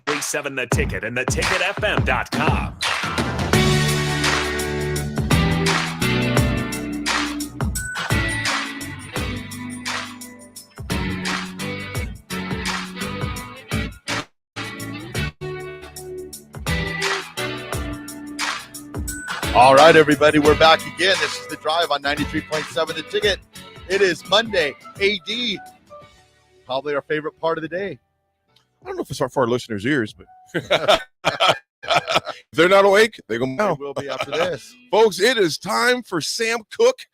3-7 The Ticket and theticketfm.com. All right, everybody, we're back again. This is The Drive on 93.7 The Ticket. It is Monday. AD, probably our favorite part of the day. I don't know if it's for our listeners' ears, but if they're not awake, they're going to know. They will be after this. Folks, it is time for Sam Cooke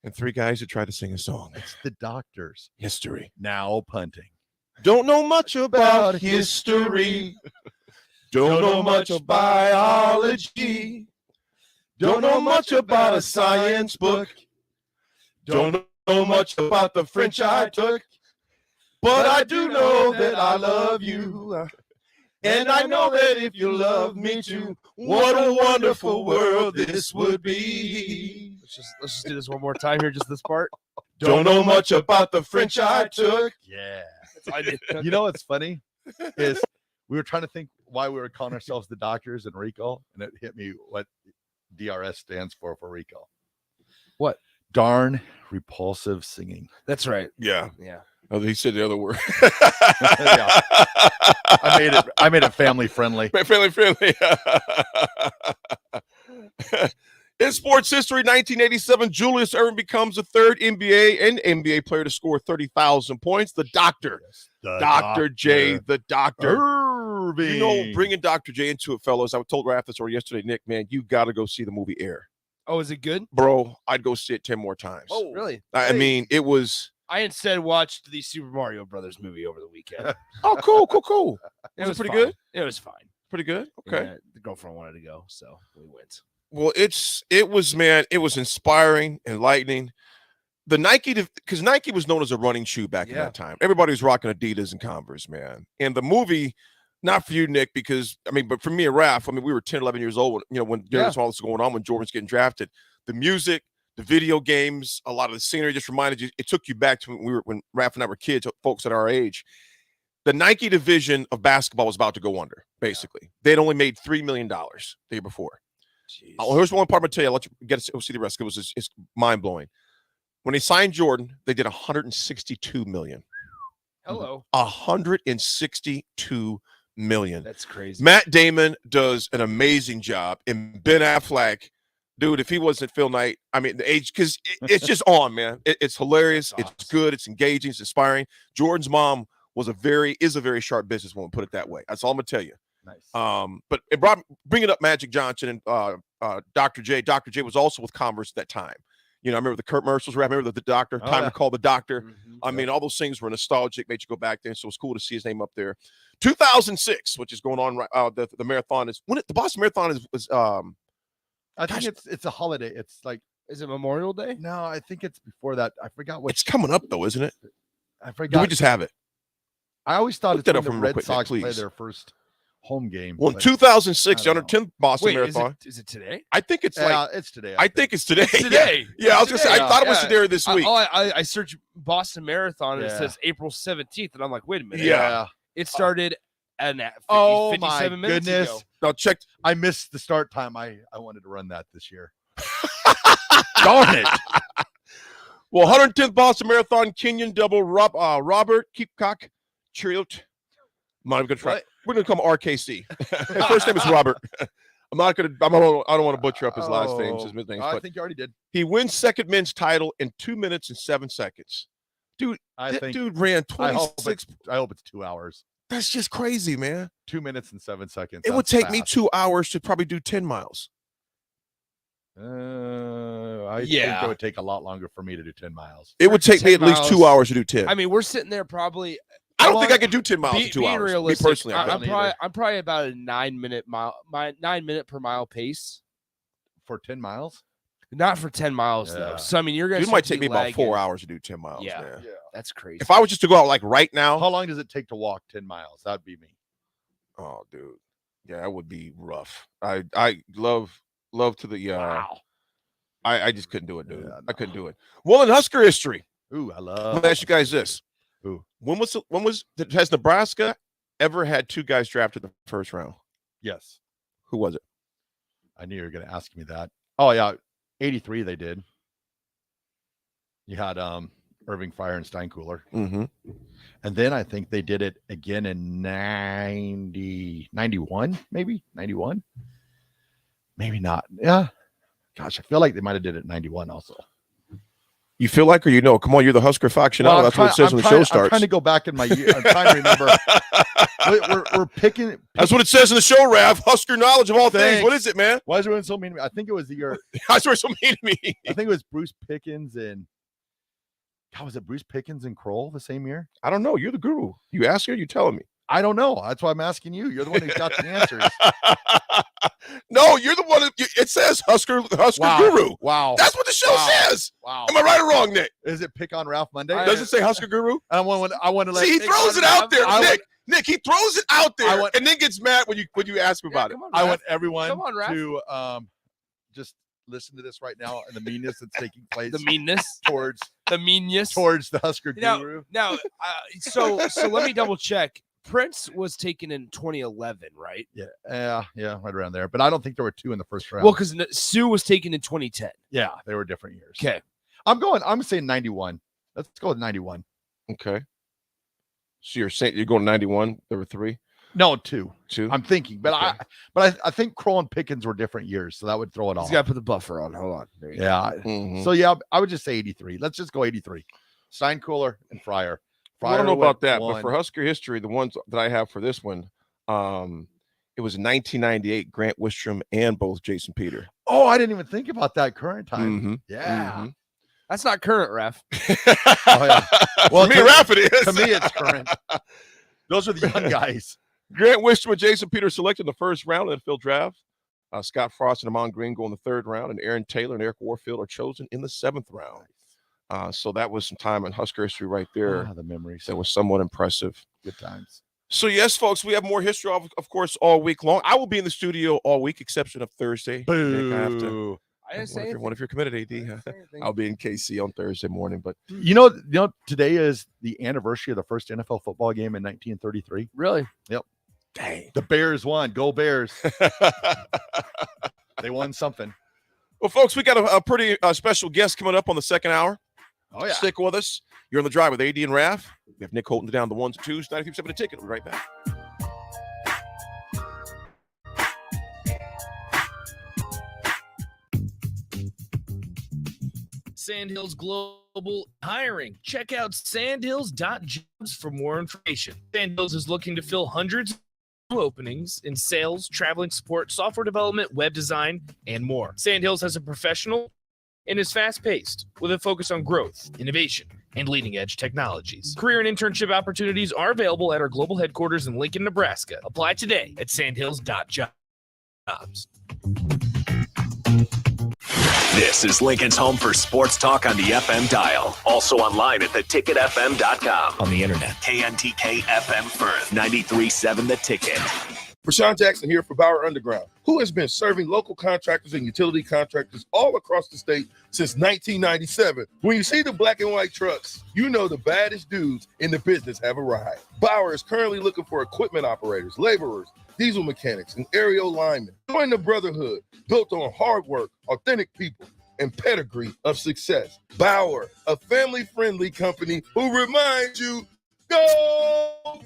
and three guys that try to sing a song. It's the doctors. History. Now punting. Don't know much about history. Don't know much of biology. Don't know much about a science book. Don't know much about the French I took. But I do know that I love you. And I know that if you love me too, what a wonderful world this would be. Let's just do this one more time here, just this part. Don't know much about the French I took. Yeah. I did. You know what's funny is we were trying to think why we were calling ourselves the Doctors in Rico, and it hit me what DRS stands for Rico. What? Darn repulsive singing. That's right. Yeah. Yeah. Oh, he said the other word. Yeah. I made it family friendly. Family friendly. In sports history, 1987, Julius Erving becomes the third NBA and NBA player to score 30,000 points. The Doctor, Dr. J, the Doctor. Erving. You know, bringing Dr. J into it, fellas. I told Raff this already yesterday. Nick, man, you got to go see the movie Air. Oh, is it good? Bro, I'd go see it 10 more times. Oh, really? I mean, it was. I instead watched the Super Mario Brothers movie over the weekend. Oh, cool. It was pretty fine. good. It was fine. Pretty good. Okay. Yeah, the girlfriend wanted to go, so we went. Well, it was inspiring, enlightening. The Nike, because Nike was known as a running shoe back in that time. Everybody was rocking Adidas and Converse, man. And the movie, not for you, Nick, because but for me and Raff, we were 10, 11 years old when all this was going on, when Jordan's getting drafted. The music, the video games, a lot of the scenery just reminded you. It took you back to when Raff and I were kids, folks at our age. The Nike division of basketball was about to go under. Basically, they'd only made $3 million the year before. Here's one part I'm gonna tell you. I'll let you get to see the rest. It's mind blowing. When they signed Jordan, they did $162 million. Hello. $162 million. That's crazy. Matt Damon does an amazing job, and Ben Affleck, dude. If he wasn't Phil Knight, the age, because it's just on, man. It's hilarious. Awesome. It's good. It's engaging. It's inspiring. Jordan's mom is a very sharp businesswoman. Put it that way. That's all I'm gonna tell you. Nice. But it bringing up Magic Johnson and Dr. J. Dr. J was also with Converse at that time. I remember the commercials. I remember the doctor. To call the doctor. Mm-hmm. All those things were nostalgic. Made you go back there. So it's cool to see his name up there. 2006, which is going on right. The marathon is when the Boston Marathon was. I think it's a holiday. It's like, is it Memorial Day? No, I think it's before that. I forgot what. It's coming up though, isn't it? I forgot. Do we just have it? I always thought Look it's that when up the for me real Red quick, Sox Nick, play please. their first home game. Well, in but 2006, the I don't know. 110th Boston Wait, Marathon. Is it today? I think it's it's today. I think it's today. It's today. Yeah, I was gonna say. I thought it was today or this week. I searched Boston Marathon and it Yeah. says April 17th, and I'm like, wait a minute. Yeah. It started at 57 my minutes goodness! ago. Now check. I missed the start time. I wanted to run that this year. Darn it! Well, 110th Boston Marathon, Kenyan double Robert Kipcock Chariot. I'm not even gonna try. What? We're gonna call him RKC. First name is Robert. I'm not gonna. I don't want to butcher up his last name. His names, I but think you already did. he wins second men's title in 2 minutes and 7 seconds. Dude, dude ran 26. I hope it's 2 hours. That's just crazy, man. 2 minutes and 7 seconds. It would That's take me fast. 2 hours to probably do 10 miles. I think it would take a lot longer for me to do 10 miles. It would take me at 10 least 2 miles. hours to do 10. I mean, we're sitting there probably. I don't think I could do 10 miles in 2 being hours. realistic, Me personally, I I'm couldn't. probably about a 9 minute per mile pace. For 10 miles? Not for 10 miles though. Yeah. So I mean, you're gonna. It might start to take be me about 4 lagging. hours to do 10 miles. Yeah. Man. That's crazy. If I was just to go out like right now, How long does it take to walk 10 miles? That'd be me. oh, dude, yeah, that would be rough. I love to the Wow. I just couldn't do it, dude. Yeah, I couldn't do it. Well, in Husker history, Ooh, I I'm love. gonna ask you guys this: Ooh. when has Nebraska ever had 2 guys drafted in the first round? Yes. Who was it? I knew you were going to ask me that. Oh, yeah. 83 they did. You had Irving Fire and Steinkuhler. Mm-hmm. And then I think they did it again in 91, maybe 91. Maybe not. Yeah. Gosh, I feel like they might have did it in 91 also. You feel like, or you know? Come on, you're the Husker aficionado. That's what it says when the show I'm starts. trying to go back in my year. I'm trying to remember. We're picking. That's what it says in the show, Rav. Husker knowledge of all things. Thanks. What is it, man? Why is everyone so mean to me? I think it was the year. That's what's so mean to me. I think it was Bruce Pickens and. God, was it Bruce Pickens and Kroll the same year? I don't know. You're the guru. You ask her, you telling me. I don't know. That's why I'm asking you. You're the one who's got the answers. No, you're the one. It says Husker Wow. Guru. Wow. That's what the show says. Wow. Am I right or wrong, Nick? Is it Pick on Ralph Monday? Does it say Husker Guru? I want to let. See, he throws it out there, Nick. Nick, he throws it out there, want- and then gets mad when you ask him about it. Come on, I Raph. want everyone Come on, Raph. to just listen to this right now and the meanness that's taking place. The meanness towards the Husker Now, guru. so let me double check. Prince was taken in 2011, right? Yeah, right around there. But I don't think there were two in the first round. Well, because Sue was taken in 2010. Yeah, they were different years. Okay. I'm saying 91. Let's go with 91. Okay. So you're saying you're going 91? There were 3? No, 2. 2? I'm thinking, but I think Kroll and Pickens were different years, so that would throw it off. He's got to put the buffer on. Hold on. There you Yeah. Mhm. So yeah, I would just say 83. Let's just go 83. Steinkuhler and Fryer. I don't know about that, went but for Husker history, the ones that I have for this one, it was 1998, Grant Wistrom and both Jason Peter. Oh, I didn't even think about that current time. Mhm. Yeah. That's not current, Raff. Oh, yeah. Well, For me, Raff, it is. To me, it's current. Those are the young guys. Grant Wistrom and Jason Peter selected in the first round of the NFL draft. Scott Frost and Amon Green go in the 3rd round, and Aaron Taylor and Eric Warfield are chosen in the 7th round. So that was some time in Husker history right there. The memories. That was somewhat impressive. Good times. So, yes, folks, we have more history, of course, all week long. I will be in the studio all week, exception of Thursday. Boo. Nick, I have to. I didn't say What if you're committed, AD? I'll be in KC on Thursday morning. But You know, today is the anniversary of the first NFL football game in 1933. Really? Yep. Dang. The Bears won. Go Bears. They won something. Well, folks, we got a pretty special guest coming up on the 2nd hour. Oh, yeah. Stick with us. You're on the drive with AD and Raff. We have Nick Holton down the 1s and 2s. 93% of the ticket. We'll be right back. Sandhills Global Hiring. Check out sandhills.jobs for more information. Sandhills is looking to fill hundreds of new openings in sales, traveling support, software development, web design, and more. Sandhills has a professional and is fast-paced with a focus on growth, innovation, and leading-edge technologies. Career and internship opportunities are available at our global headquarters in Lincoln, Nebraska. Apply today at sandhills.jobs. This is Lincoln's home for sports talk on the FM dial. Also online at theticketfm.com. On the internet. KNTK FM Firth, 93.7 The Ticket. Rashawn Jackson here for Bauer Underground, who has been serving local contractors and utility contractors all across the state since 1997. When you see the black and white trucks, you know the baddest dudes in the business have arrived. Bauer is currently looking for equipment operators, laborers, diesel mechanics, and aerial linemen. Join the brotherhood built on hard work, authentic people, and pedigree of success. Bauer, a family-friendly company who reminds you, go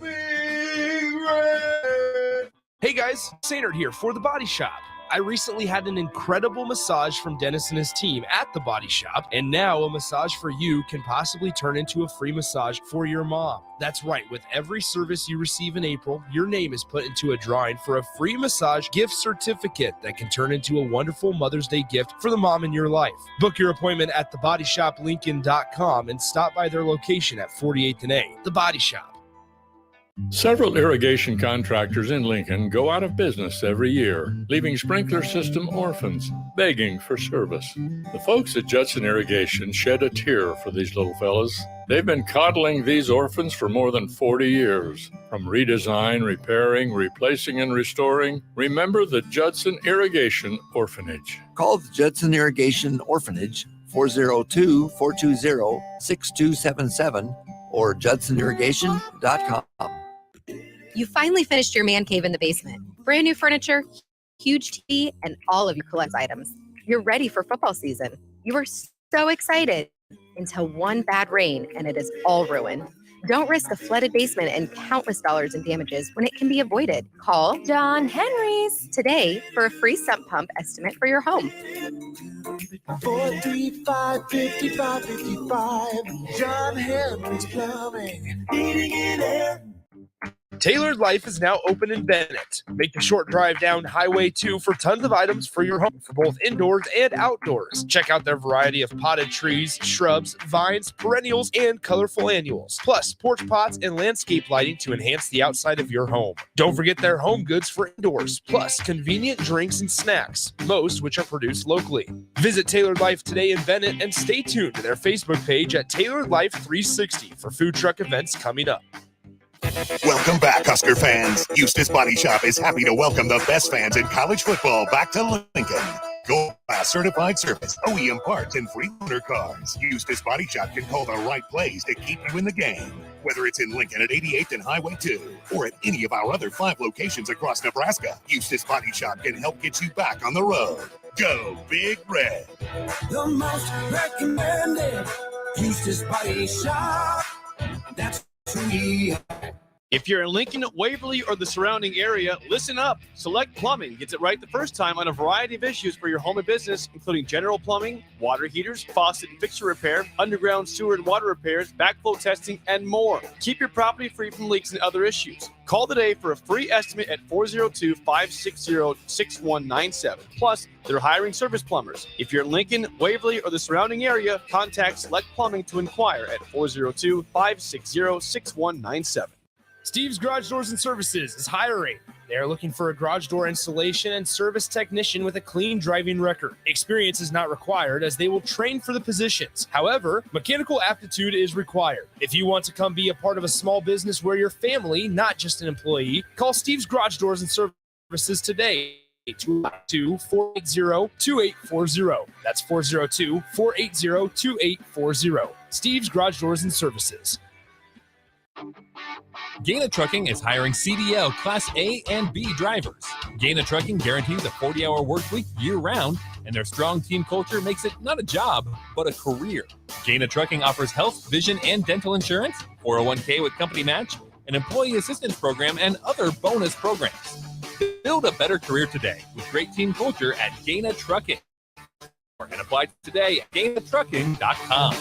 Big Red! Hey guys, Sainert here for The Body Shop. I recently had an incredible massage from Dennis and his team at The Body Shop, and now a massage for you can possibly turn into a free massage for your mom. That's right, with every service you receive in April, your name is put into a drawing for a free massage gift certificate that can turn into a wonderful Mother's Day gift for the mom in your life. Book your appointment at thebodyshoplincoln.com and stop by their location at 48th and A. The Body Shop. Several irrigation contractors in Lincoln go out of business every year, leaving sprinkler system orphans, begging for service. The folks at Judson Irrigation shed a tear for these little fellas. They've been coddling these orphans for more than 40 years. From redesign, repairing, replacing, and restoring, remember the Judson Irrigation Orphanage. Call the Judson Irrigation Orphanage 402-420-6277 or judsonirrigation.com. You finally finished your man cave in the basement. Brand new furniture, huge TV, and all of your collect items. You're ready for football season. You were so excited until one bad rain and it is all ruined. Don't risk a flooded basement and countless dollars in damages when it can be avoided. Call John Henry's today for a free sump pump estimate for your home. 435-5555. John Henry's Plumbing. Heating and air. Tailored Life is now open in Bennett. Make the short drive down Highway 2 for tons of items for your home for both indoors and outdoors. Check out their variety of potted trees, shrubs, vines, perennials, and colorful annuals. Plus, porch pots and landscape lighting to enhance the outside of your home. Don't forget their home goods for indoors, plus convenient drinks and snacks, most which are produced locally. Visit Tailored Life today in Bennett and stay tuned to their Facebook page at Tailored Life 360 for food truck events coming up. Welcome back, Husker fans. Eustace Body Shop is happy to welcome the best fans in college football back to Lincoln. Gold Class certified service, OEM parts, and free loaner cars. Eustace Body Shop can call the right place to keep you in the game. Whether it's in Lincoln at 88th and Highway 2 or at any of our other 5 locations across Nebraska, Eustace Body Shop can help get you back on the road. Go Big Red. The most recommended Eustace Body Shop. That's who we are. If you're in Lincoln, Waverly, or the surrounding area, listen up. Select Plumbing gets it right the first time on a variety of issues for your home and business, including general plumbing, water heaters, faucet and fixture repair, underground sewer and water repairs, backflow testing, and more. Keep your property free from leaks and other issues. Call today for a free estimate at 402-560-6197. Plus, they're hiring service plumbers. If you're in Lincoln, Waverly, or the surrounding area, contact Select Plumbing to inquire at 402-560-6197. Steve's Garage Doors and Services is hiring. They are looking for a garage door installation and service technician with a clean driving record. Experience is not required as they will train for the positions. However, mechanical aptitude is required. If you want to come be a part of a small business where you're family, not just an employee, call Steve's Garage Doors and Services today. 282-480-2840. That's 402-480-2840. Steve's Garage Doors and Services. Gaina Trucking is hiring CDL Class A and B drivers. Gaina Trucking guarantees a 40-hour work week year-round, and their strong team culture makes it not a job, but a career. Gaina Trucking offers health, vision, and dental insurance, 401k with company match, an employee assistance program, and other bonus programs. Build a better career today with great team culture at Gaina Trucking. And apply today at GainaTrucking.com.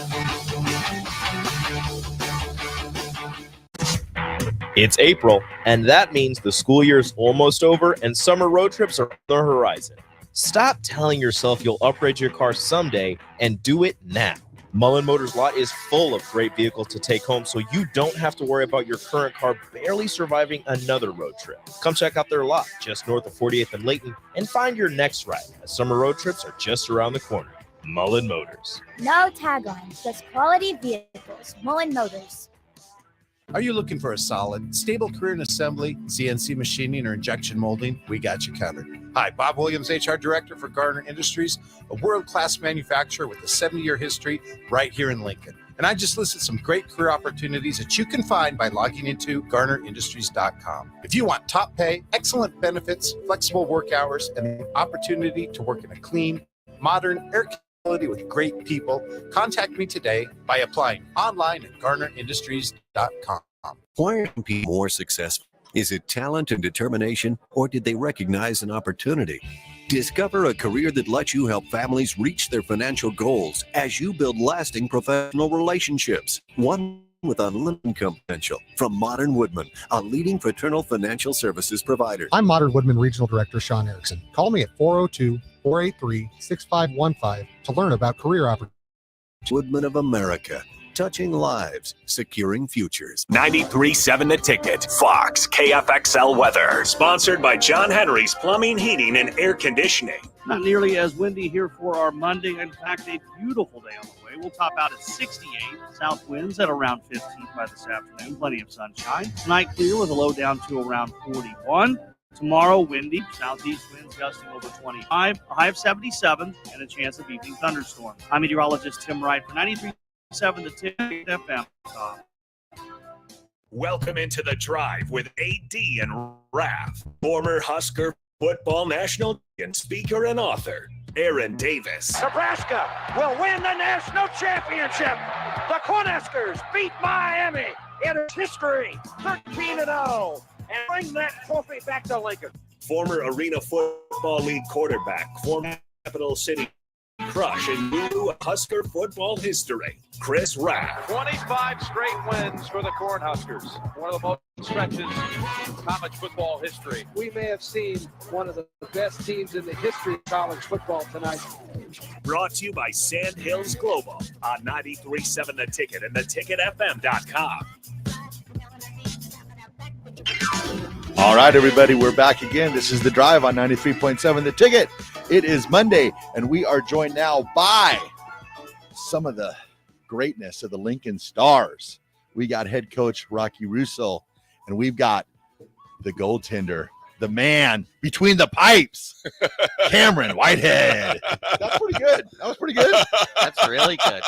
It's April, and that means the school year is almost over and summer road trips are on the horizon. Stop telling yourself you'll upgrade your car someday and do it now. Mullen Motors lot is full of great vehicles to take home, so you don't have to worry about your current car barely surviving another road trip. Come check out their lot just north of 48th and Layton and find your next ride, as summer road trips are just around the corner. Mullen Motors. No taglines, just quality vehicles. Mullen Motors. Are you looking for a solid, stable career in assembly, CNC machining, or injection molding? We got you covered. Hi, Bob Williams, HR Director for Garner Industries, a world-class manufacturer with a 70-year history right here in Lincoln. And I just listed some great career opportunities that you can find by logging into GarnerIndustries.com. If you want top pay, excellent benefits, flexible work hours, and the opportunity to work in a clean, modern, air with great people, contact me today by applying online at GarnerIndustries.com. Why are people more successful? Is it talent and determination, or did they recognize an opportunity? Discover a career that lets you help families reach their financial goals as you build lasting professional relationships. One with unlimited income potential from Modern Woodman, a leading fraternal financial services provider. I'm Modern Woodman Regional Director Sean Erickson. Call me at 402-483-6515 to learn about career opportunities. Woodman of America, touching lives, securing futures. 93.7 The Ticket, Fox, KFXL weather. Sponsored by John Henry's Plumbing, Heating, and Air Conditioning. Not nearly as windy here for our Monday. In fact, a beautiful day on the way. We'll top out at 68. South winds at around 15 by this afternoon. Plenty of sunshine. Tonight clear with a low down to around 41. Tomorrow, windy, southeast winds gusting over 25, a high of 77, and a chance of evening thunderstorms. I'm meteorologist Tim Wright for 93.7 The Ticket FM. Welcome into the drive with AD and Raff, former Husker football national and speaker and author, Aaron Davis. Nebraska will win the national championship. The Cornhuskers beat Miami in history, 13-0. And bring that trophy back to Lincoln. Former Arena Football League quarterback, former Capital City Crush in new Husker football history, Chris Raff. 25 straight wins for the Cornhuskers. One of the most stretches in college football history. We may have seen one of the best teams in the history of college football tonight. Brought to you by Sand Hills Global on 93.7 The Ticket and theticketfm.com. All right, everybody, we're back again. This is The Drive on 93.7 The Ticket. It is Monday, and we are joined now by some of the greatness of the Lincoln Stars. We got head coach Rocky Russo, and we've got the goaltender, the man between the pipes, Cameron Whitehead. That's pretty good. That was pretty good. That's really good.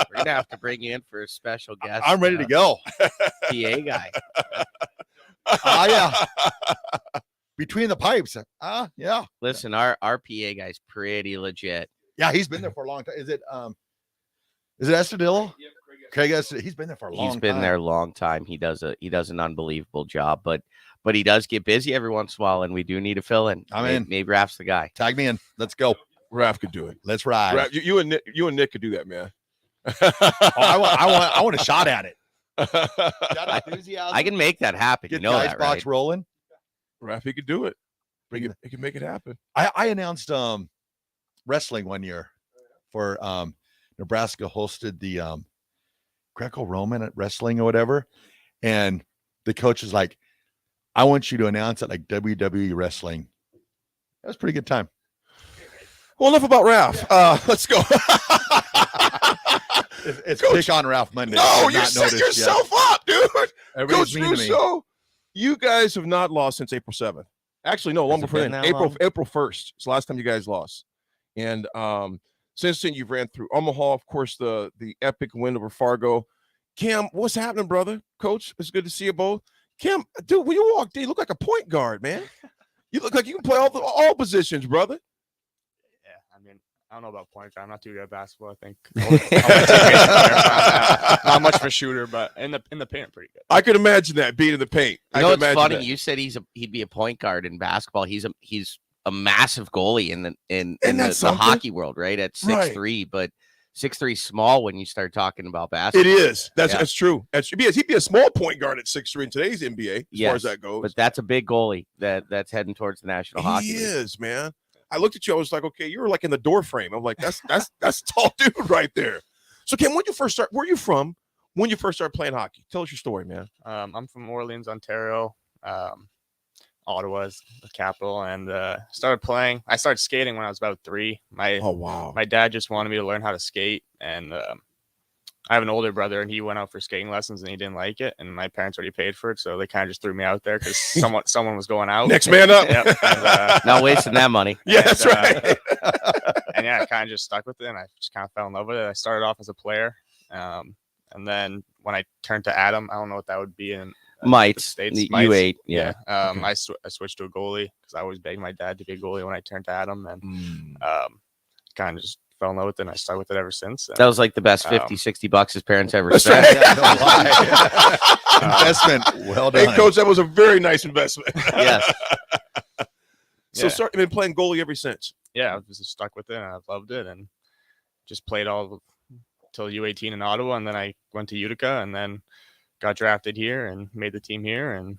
We're gonna have to bring you in for a special guest. I'm ready to go. PA guy. Yeah. Between the pipes. Yeah. Listen, our PA guy's pretty legit. Yeah, he's been there for a long time. Is it Estradillo? Yep, Craig Estradillo. He's been there for a long time. He's been there a long time. He does an unbelievable job, but he does get busy every once in a while, and we do need to fill in. I'm in. Maybe Raff's the guy. Tag me in. Let's go. Raff could do it. Let's ride. Raff, you and Nick could do that, man. I want a shot at it. I can make that happen. Get you know the that, icebox right? rolling. Raff, he could do it. He can make it happen. I announced wrestling one year for Nebraska hosted the Greco-Roman at wrestling or whatever, and the coach is like, I want you to announce it like WWE wrestling. That was a pretty good time. Well, enough about Raff. Let's go. It's Coach, pick on Ralph Monday. No, you're setting yourself up, dude. Everybody's Coach mean to me. Russo, you guys have not lost since April 7th. Actually, no, longer for April 1st. It's the last time you guys lost. And since then, you've ran through Omaha, of course, the epic win over Fargo. Cam, what's happening, brother? Coach, it's good to see you both. Cam, dude, when you walked in, you look like a point guard, man. You look like you can play all positions, brother. Yeah, I mean, I don't know about point guard. I'm not too good at basketball, I think. Not much of a shooter, but in the paint, pretty good. I could imagine that being in the paint. You know, it's funny. That. You said he'd be a point guard in basketball. He's a massive goalie in the hockey world, right? At 6'3", but 6'3" small when you start talking about basketball. It is. That's true. He'd be a small point guard at 6'3" in today's NBA, as far as that goes. But that's a big goalie that's heading towards the National Hockey League. He is, man. I looked at you. I was like, okay, you were like in the door frame. I'm like, that's a tall dude right there. So, Ken, when you first start, where are you from? When you first started playing hockey? Tell us your story, man. I'm from Orleans, Ontario. Ottawa's the capital, and started playing. I started skating when I was about 3. My dad just wanted me to learn how to skate, and I have an older brother, and he went out for skating lessons, and he didn't like it, and my parents already paid for it, so they kind of just threw me out there because someone was going out. Next man up. Yep, and, not wasting that money. Yeah, that's right. And yeah, I kind of just stuck with it, and I just kind of fell in love with it. I started off as a player, and then when I turned to Adam, I don't know what that would be in Mites, States. U8, yeah. I switched to a goalie because I always begged my dad to be a goalie when I turned to Adam, and kind of just fell in love with it, and I stuck with it ever since. And, that was like the best $50-$60 his parents ever spent. Investment, well done. Hey, Coach, that was a very nice investment. Yes. So, you've been playing goalie ever since. Yeah, I've just stuck with it, and I've loved it, and just played all till U18 in Ottawa, and then I went to Utica, and then got drafted here and made the team here, and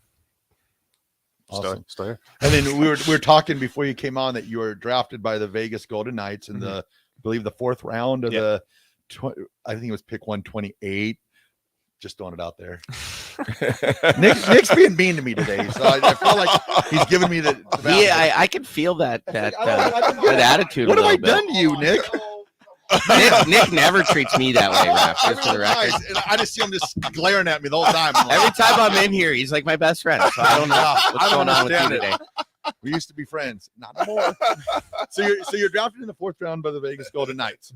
awesome. Still here. And then we were talking before you came on that you were drafted by the Vegas Golden Knights in the, I believe, the 4th round of the, I think it was pick 128. Just throwing it out there. Nick's being mean to me today, so I feel like he's giving me the yeah, I can feel that attitude. What have I done to you, Nick? Nick never treats me that way, Raff. Just for the record. I just see him just glaring at me the whole time. Like, every time I'm in here, he's like my best friend. So I don't know what's going on with you today. We used to be friends, not anymore. So you're drafted in the 4th round by the Vegas Golden Knights.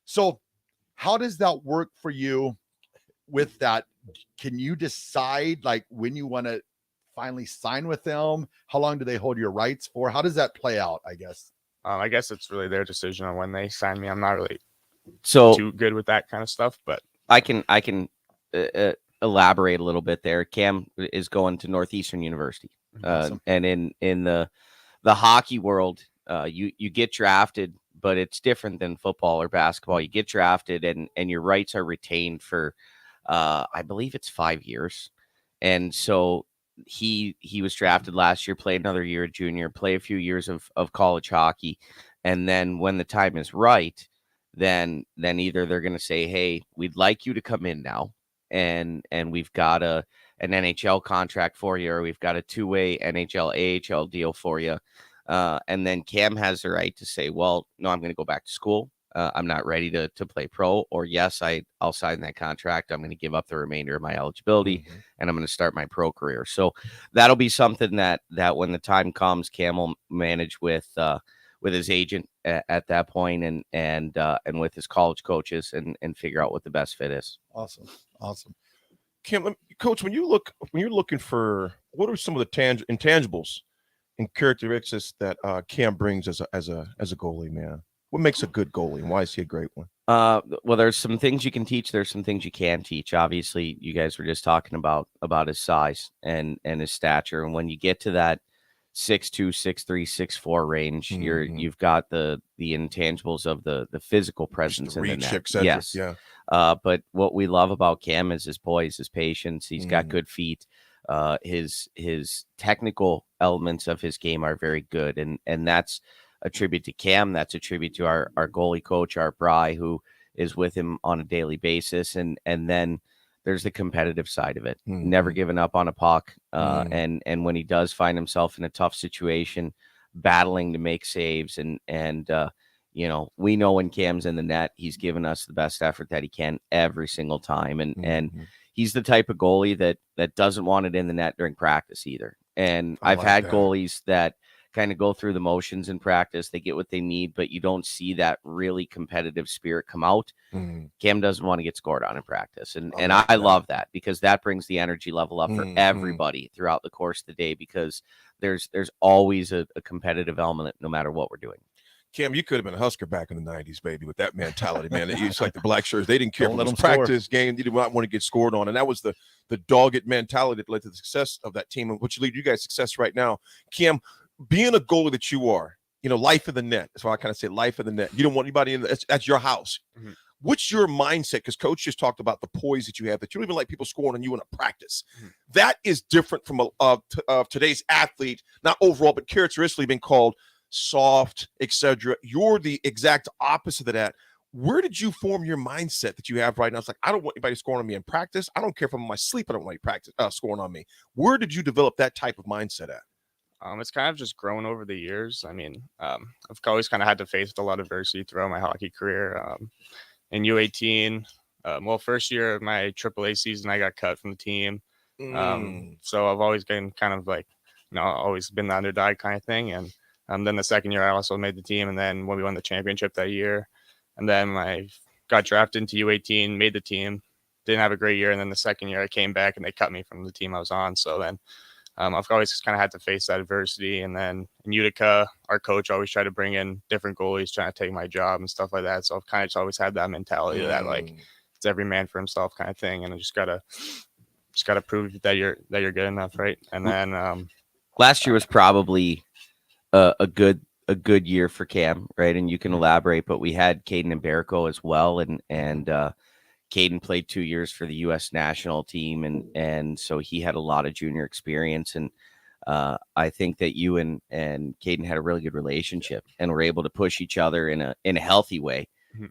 So how does that work for you with that? Can you decide like when you want to finally sign with them? How long do they hold your rights for? How does that play out, I guess? I guess it's really their decision on when they sign me. I'm not really too good with that kind of stuff, but I can elaborate a little bit there. Cam is going to Northeastern University, awesome. And in the hockey world, you get drafted, but it's different than football or basketball. You get drafted, and your rights are retained for I believe it's 5 years, and so. He was drafted last year, played another year at junior, play a few years of college hockey. And then when the time is right, then either they're going to say, hey, we'd like you to come in now. And we've got an NHL contract for you, or we've got a 2-way NHL AHL deal for you. And then Cam has the right to say, well, no, I'm going to go back to school. I'm not ready to play pro, or yes, I'll sign that contract. I'm going to give up the remainder of my eligibility, and I'm going to start my pro career. So that'll be something that when the time comes, Cam will manage with his agent at that point, and with his college coaches, and figure out what the best fit is. Awesome. Cam, Coach, when you're looking for, what are some of the intangibles and characteristics that Cam brings as a goalie, man? What makes a good goalie, and why is he a great one? Well, there's some things you can teach. There's some things you can teach. Obviously, you guys were just talking about his size and his stature. And when you get to that 6'2", 6'3", 6'4" range, you've got the intangibles of the physical presence in the net. Yes. Yeah. But what we love about Cam is his poise, his patience. He's got good feet. His technical elements of his game are very good, and that's a tribute to Cam. That's a tribute to our goalie coach, Art Bry, who is with him on a daily basis. And then there's the competitive side of it. Never giving up on a puck. And when he does find himself in a tough situation, battling to make saves. And we know when Cam's in the net, he's given us the best effort that he can every single time. And he's the type of goalie that doesn't want it in the net during practice either. And I've had goalies that kind of go through the motions in practice. They get what they need, but you don't see that really competitive spirit come out. Cam doesn't want to get scored on in practice. And I love that, because that brings the energy level up for everybody throughout the course of the day, because there's always a competitive element no matter what we're doing. Cam, you could have been a Husker back in the 90s, baby, with that mentality, man. It's like the black shirts. They didn't care Don't if it let was them practice game. You did not want to get scored on. And that was the dogged mentality that led to the success of that team, which lead you guys success right now. Cam, being a goalie that you are, life of the net. That's why I kind of say life of the net. You don't want anybody in that's your house. What's your mindset? Because Coach just talked about the poise that you have, that you don't even like people scoring on you in a practice. That is different from today's athlete, not overall, but characteristically being called soft, etc. You're the exact opposite of that. Where did you form your mindset that you have right now? It's like, I don't want anybody scoring on me in practice. I don't care if I'm in my sleep. I don't want anybody scoring on me. Where did you develop that type of mindset at? It's kind of just grown over the years. I mean, I've always kind of had to face a lot of adversity throughout my hockey career. In U18, first year of my AAA season, I got cut from the team. So I've always been kind of like, always been the underdog kind of thing. And then the second year, I also made the team. And then when we won the championship that year, and then I got drafted into U18, made the team, didn't have a great year. And then the second year, I came back and they cut me from the team I was on. So then I've always kind of had to face that adversity. And then in Utica, our coach always tried to bring in different goalies trying to take my job and stuff like that. So I've kind of just always had that mentality that like it's every man for himself kind of thing. And I just gotta prove that you're good enough, right? And then last year was probably a good year for Cam, right? And you can elaborate, but we had Caden and Barrico as well, and Caden played 2 years for the U.S. national team, and so he had a lot of junior experience. And I think that you and Caden had a really good relationship and were able to push each other in a healthy way.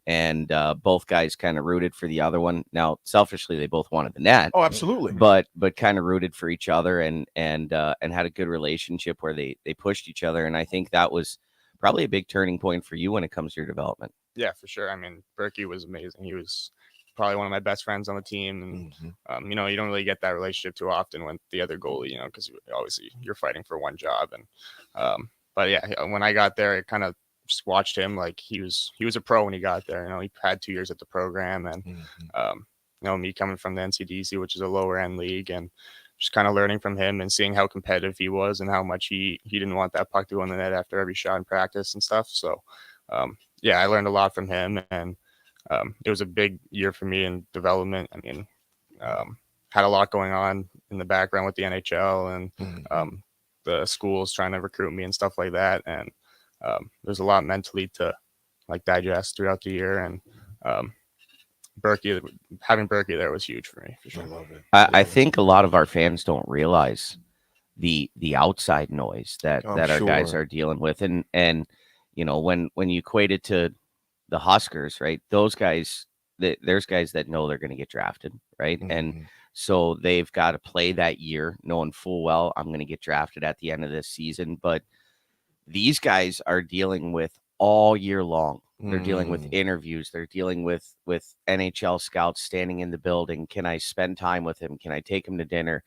And both guys kind of rooted for the other one. Now, selfishly, they both wanted the net. Oh, absolutely. But kind of rooted for each other and had a good relationship where they pushed each other. And I think that was probably a big turning point for you when it comes to your development. Yeah, for sure. I mean, Berkey was amazing. He was probably one of my best friends on the team. And, you don't really get that relationship too often with the other goalie, because obviously you're fighting for one job. And, but yeah, when I got there, I kind of just watched him. Like he was a pro when he got there. He had 2 years at the program, and, me coming from the NCDC, which is a lower end league, and just kind of learning from him and seeing how competitive he was and how much he didn't want that puck to go in the net after every shot in practice and stuff. So, yeah, I learned a lot from him, and it was a big year for me in development. I mean, had a lot going on in the background with the NHL and the schools trying to recruit me and stuff like that. And there's a lot mentally to like digest throughout the year. And having Berkey there was huge for me, for sure. I love it. I think a lot of our fans don't realize the outside noise that our guys are dealing with. And when you equate it to the Huskers, right? Those guys, there's guys that know they're going to get drafted, right? And so they've got to play that year knowing full well, I'm going to get drafted at the end of this season. But these guys are dealing with all year long They're dealing with interviews. They're dealing with NHL scouts standing in the building. Can I spend time with him? Can I take him to dinner?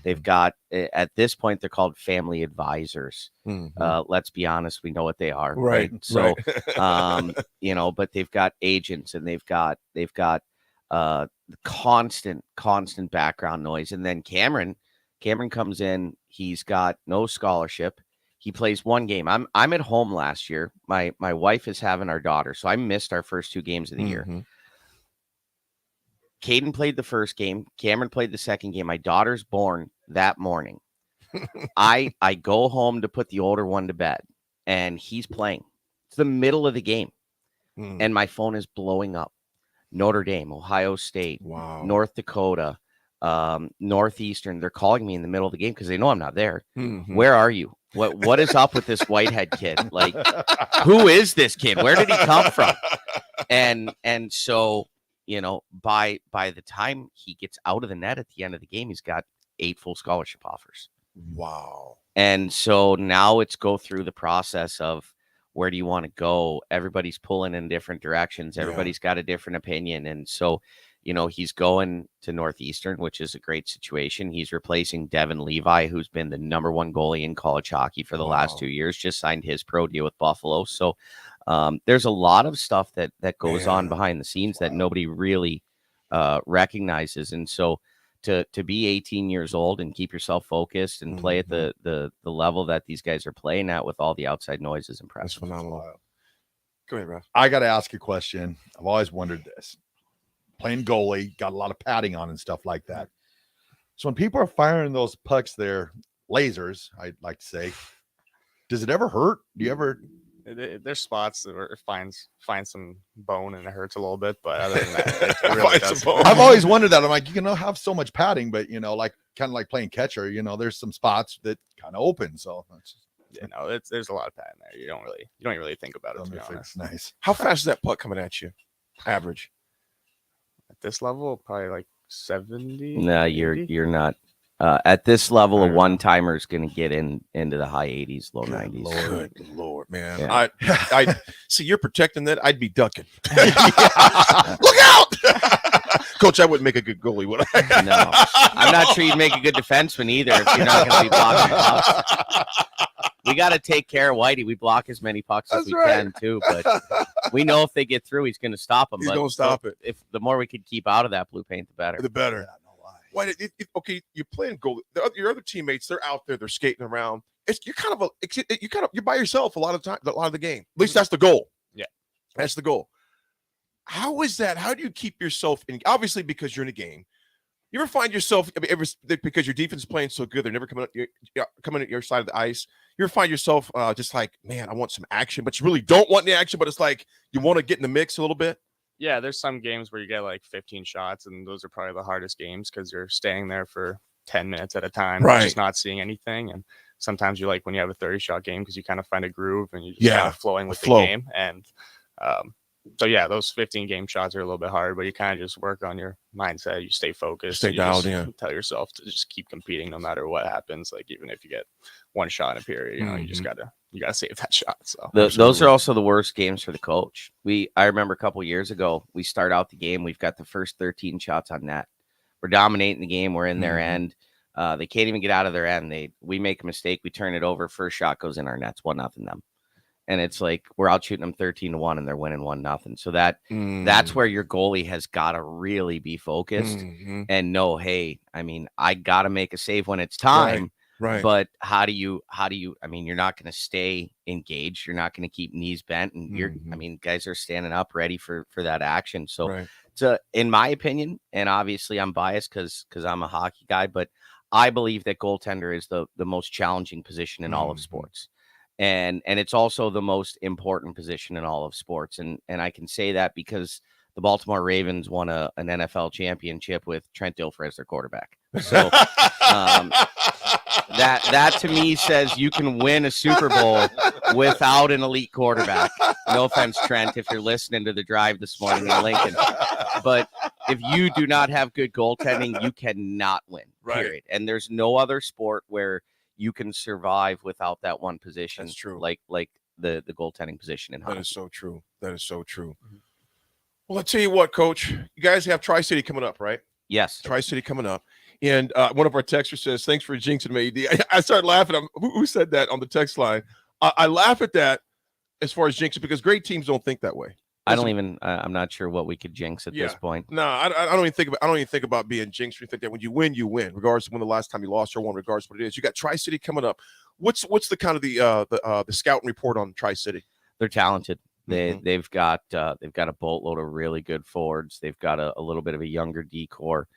They've got, at this point, they're called family advisors. Let's be honest, we know what they are, right? So, but they've got agents, and they've got constant background noise. And then Cameron comes in. He's got no scholarship. He plays one game. I'm at home last year. My wife is having our daughter, so I missed our first 2 games of the year. Caden played the first game. Cameron played the second game. My daughter's born that morning. I go home to put the older one to bed, and he's playing. It's the middle of the game, and my phone is blowing up. Notre Dame, Ohio State, North Dakota, Northeastern. They're calling me in the middle of the game because they know I'm not there. Where are you? What is up with this Whitehead kid? Like, who is this kid? Where did he come from? And so, by the time he gets out of the net at the end of the game, he's got 8 full scholarship offers. Wow. And so now it's go through the process of, where do you want to go? Everybody's pulling in different directions. Everybody's got a different opinion. And so, he's going to Northeastern, which is a great situation. He's replacing Devin Levi, who's been the #1 goalie in college hockey for the last 2 years, just signed his pro deal with Buffalo. So there's a lot of stuff that goes on behind the scenes that nobody really recognizes. And so to be 18 years old and keep yourself focused and play at the level that these guys are playing at with all the outside noise is impressive. That's phenomenal. Go ahead, Raff. I got to ask a question. I've always wondered this. Playing goalie, got a lot of padding on and stuff like that. So when people are firing those pucks there, lasers, I'd like to say, does it ever hurt? Do you ever? There's spots where it finds some bone and it hurts a little bit, but other than that, it really does. I've always wondered that. I'm like, you can have so much padding, but like kind of like playing catcher, there's some spots that kind of open. So there's a lot of padding there. You don't really think about it. To be honest. Nice. How fast is that puck coming at you? Average. At this level, probably like 70. No, you're not. At this level, a one-timer is going to get into the high 80s, low 90s. Good Lord, man. Yeah. I see you're protecting that. I'd be ducking. Look out! Coach, I wouldn't make a good goalie, would I? No. I'm not sure you'd make a good defenseman either if you're not going to be blocking pucks. We got to take care of Whitey. We block as many pucks as we can, too. But we know if they get through, he's going to stop them. He's going to stop it. If the more we could keep out of that blue paint, the better. The better. Yeah, no lie. Why? Okay, you're playing goalie. Your other teammates, they're out there. They're skating around. You're by yourself a lot of the game. At least that's the goal. Yeah, that's the goal. How is that? How do you keep yourself in? Obviously, because you're in a game. You ever find yourself because your defense is playing so good, they're never coming at your side of the ice. You ever find yourself just like, man, I want some action, but you really don't want the action, but it's like you want to get in the mix a little bit. Yeah, there's some games where you get like 15 shots, and those are probably the hardest games because you're staying there for 10 minutes at a time, just not seeing anything. And sometimes you like when you have a 30-shot game because you kind of find a groove and you just kind of flowing with the game. And so yeah, those 15 game shots are a little bit hard, but you kind of just work on your mindset. You stay focused. Stay dialed in. Tell yourself to just keep competing no matter what happens. Like even if you get one shot in a period, you just gotta save that shot. So those are also the worst games for the coach. I remember a couple years ago, we start out the game. We've got the first 13 shots on net. We're dominating the game. We're in their end. They can't even get out of their end. We make a mistake. We turn it over. First shot goes in our nets. 1-0 them. And it's like we're out shooting them 13-1 and they're winning 1-0. So that's where your goalie has got to really be focused and know, hey, I mean, I got to make a save when it's time. Right. But how do you, I mean, you're not going to stay engaged. You're not going to keep knees bent. And guys are standing up ready for that action. So in my opinion, and obviously I'm biased because I'm a hockey guy, but I believe that goaltender is the most challenging position in all of sports. And it's also the most important position in all of sports. And I can say that because the Baltimore Ravens won an NFL championship with Trent Dilfer as their quarterback. So that to me says you can win a Super Bowl without an elite quarterback. No offense, Trent, if you're listening to the drive this morning in Lincoln. But if you do not have good goaltending, you cannot win, period. And there's no other sport where you can survive without that one position. That's true. Like the goaltending position in hockey. That is so true. That is so true. Well, I'll tell you what, Coach. You guys have Tri-City coming up, right? Yes. Tri-City coming up. And one of our texters says, thanks for jinxing me, AD. I started laughing. Who said that on the text line? I laugh at that as far as jinxing because great teams don't think that way. I don't even. I'm not sure what we could jinx at this point. No, I don't even think about. I don't even think about being jinxed. You think that when you win, regardless of when the last time you lost or won, regardless of what it is. You got Tri-City coming up. What's the kind of the scouting report on Tri-City? They're talented. They've got a boatload of really good forwards. They've got a little bit of a younger decor,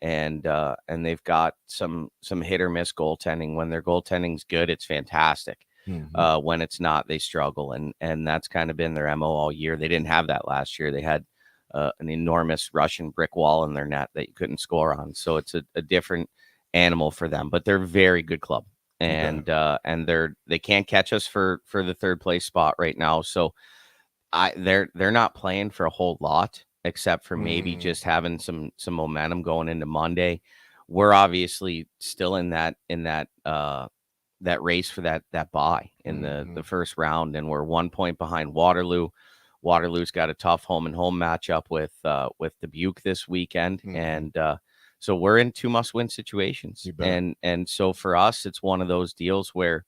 and they've got some hit or miss goaltending. When their goaltending's good, it's fantastic. When it's not, they struggle, and that's kind of been their MO all year. They didn't have that last year. They had an enormous Russian brick wall in their net that you couldn't score on. So it's a different animal for them. But they're a very good club, and they can't catch us for the third place spot right now. So they're not playing for a whole lot, except for maybe just having some momentum going into Monday. We're obviously still in that race for that bye in the first round, and we're 1 point behind Waterloo. Waterloo's got a tough home matchup with Dubuque this weekend, and so we're in two must-win situations. And so for us, it's one of those deals where,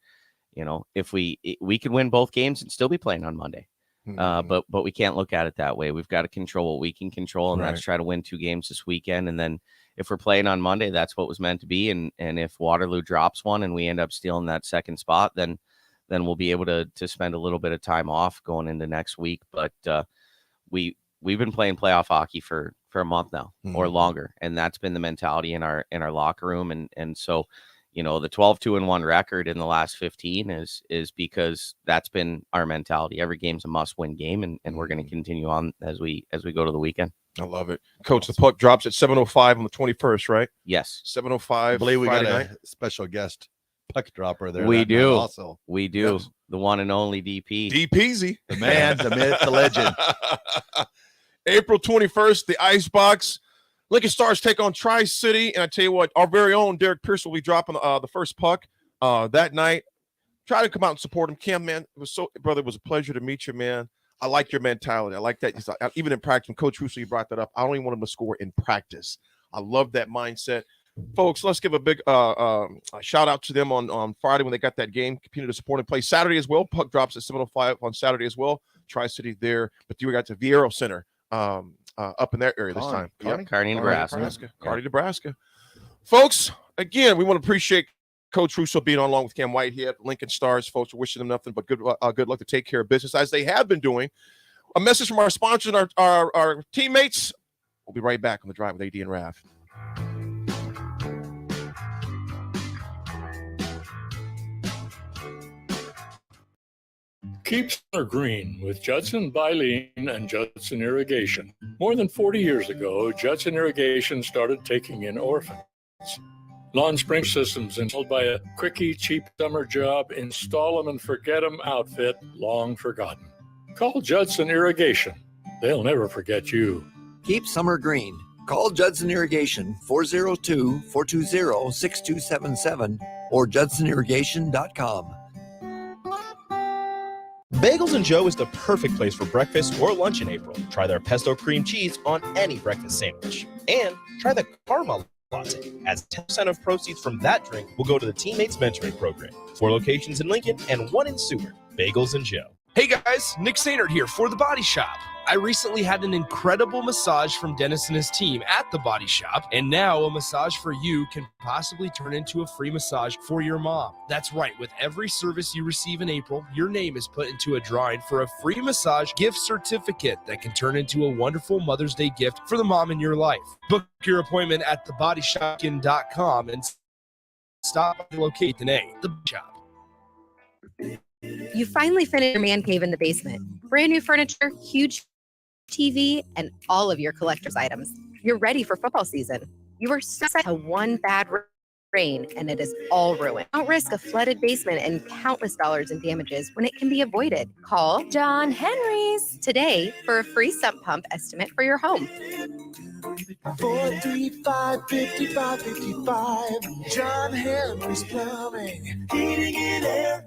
if we could win both games and still be playing on Monday, but we can't look at it that way. We've got to control what we can control, and that's try to win 2 games this weekend, and then if we're playing on Monday, that's what was meant to be. And if Waterloo drops one and we end up stealing that second spot, then we'll be able to spend a little bit of time off going into next week. But we've been playing playoff hockey for a month now or longer, and that's been the mentality in our locker room. And so, the 12-2-1 record in the last 15 is because that's been our mentality. Every game's a must-win game, and we're going to continue on as we go to the weekend. I love it. Coach, the puck drops at 7:05 on the 21st, right? Yes. 7:05. I believe we Friday got night. a special guest puck dropper there. We do. Also. We do. Yes. The one and only DP. DPZ. The man, the myth, the legend. April 21st, the Icebox. Lincoln Stars take on Tri-City. And I tell you what, our very own Derek Pierce will be dropping the first puck that night. Try to come out and support him. Cam, man, brother, it was a pleasure to meet you, man. I like your mentality. I like that. Even in practice, Coach Russo, you brought that up. I don't even want him to score in practice. I love that mindset. Folks, let's give a big shout out to them on Friday when they got that game. Continue to support and play Saturday as well. Puck drops at 7:05 on Saturday as well. Tri-City there. But you got the Viero Center up in that area this time. Kearney, Nebraska. Kearney, Nebraska. Folks, again, we want to appreciate Coach Russo being on along with Cam Whitehead, Lincoln Stars. Folks, we're wishing them nothing but good luck to take care of business as they have been doing. A message from our sponsors and our teammates. We'll be right back on the Drive with AD and Raff. Keep summer green with Judson Baleen and Judson Irrigation. More than 40 years ago, Judson Irrigation started taking in orphans. Lawn spring systems installed by a quickie, cheap summer job, install them and forget them outfit, long forgotten. Call Judson Irrigation. They'll never forget you. Keep summer green. Call Judson Irrigation 402-420-6277 or judsonirrigation.com. Bagels and Joe is the perfect place for breakfast or lunch in April. Try their pesto cream cheese on any breakfast sandwich. And try the caramel latte, as 10% of proceeds from that drink will go to the Teammates Mentoring Program. 4 locations in Lincoln and 1 in Seward. Bagels and Joe. Hey guys, Nick Sainert here for The Body Shop. I recently had an incredible massage from Dennis and his team at The Body Shop, and now a massage for you can possibly turn into a free massage for your mom. That's right, with every service you receive in April, your name is put into a drawing for a free massage gift certificate that can turn into a wonderful Mother's Day gift for the mom in your life. Book your appointment at thebodyshopkin.com and stop by the location today. The Shop. You finally finished your man cave in the basement. Brand new furniture, huge TV, and all of your collector's items. You're ready for football season. You are set to one bad rain, and it is all ruined. Don't risk a flooded basement and countless dollars in damages when it can be avoided. Call John Henry's today for a free sump pump estimate for your home. 435-5555. John Henry's Plumbing, Heating and Air.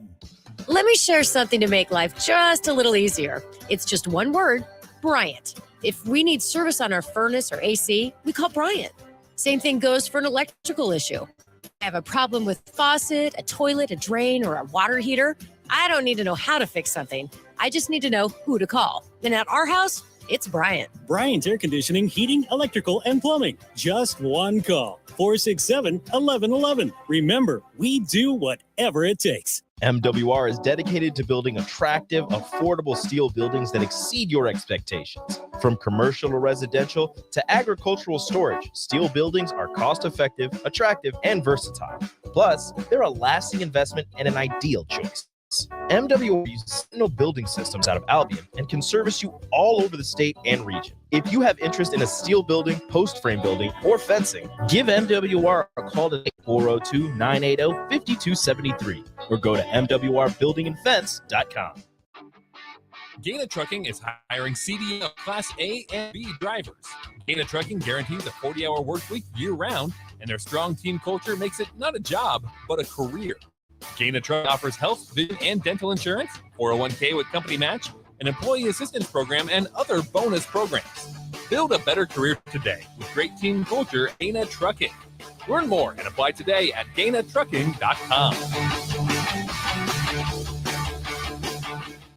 Let me share something to make life just a little easier. It's just one word, Bryant. If we need service on our furnace or AC, we call Bryant. Same thing goes for an electrical issue. I have a problem with a faucet, a toilet, a drain, or a water heater. I don't need to know how to fix something. I just need to know who to call. And at our house, it's Bryant. Bryant Air Conditioning, Heating, Electrical, and Plumbing. Just one call. 467-1111. Remember, we do whatever it takes. MWR is dedicated to building attractive, affordable steel buildings that exceed your expectations. From commercial or residential to agricultural storage, steel buildings are cost-effective, attractive, and versatile. Plus, they're a lasting investment and an ideal choice. MWR uses Sentinel Building Systems out of Albion and can service you all over the state and region. If you have interest in a steel building, post frame building, or fencing, give MWR a call today, 402-980-5273, or go to mwrbuildingandfence.com. Gaina Trucking is hiring CDL Class A and B drivers. Gaina Trucking guarantees a 40-hour work week year-round, and their strong team culture makes it not a job, but a career. Gaina Truck offers health, vision, and dental insurance, 401k with company match, an employee assistance program, and other bonus programs. Build a better career today with great team culture at Gaina Trucking. Learn more and apply today at GainaTrucking.com.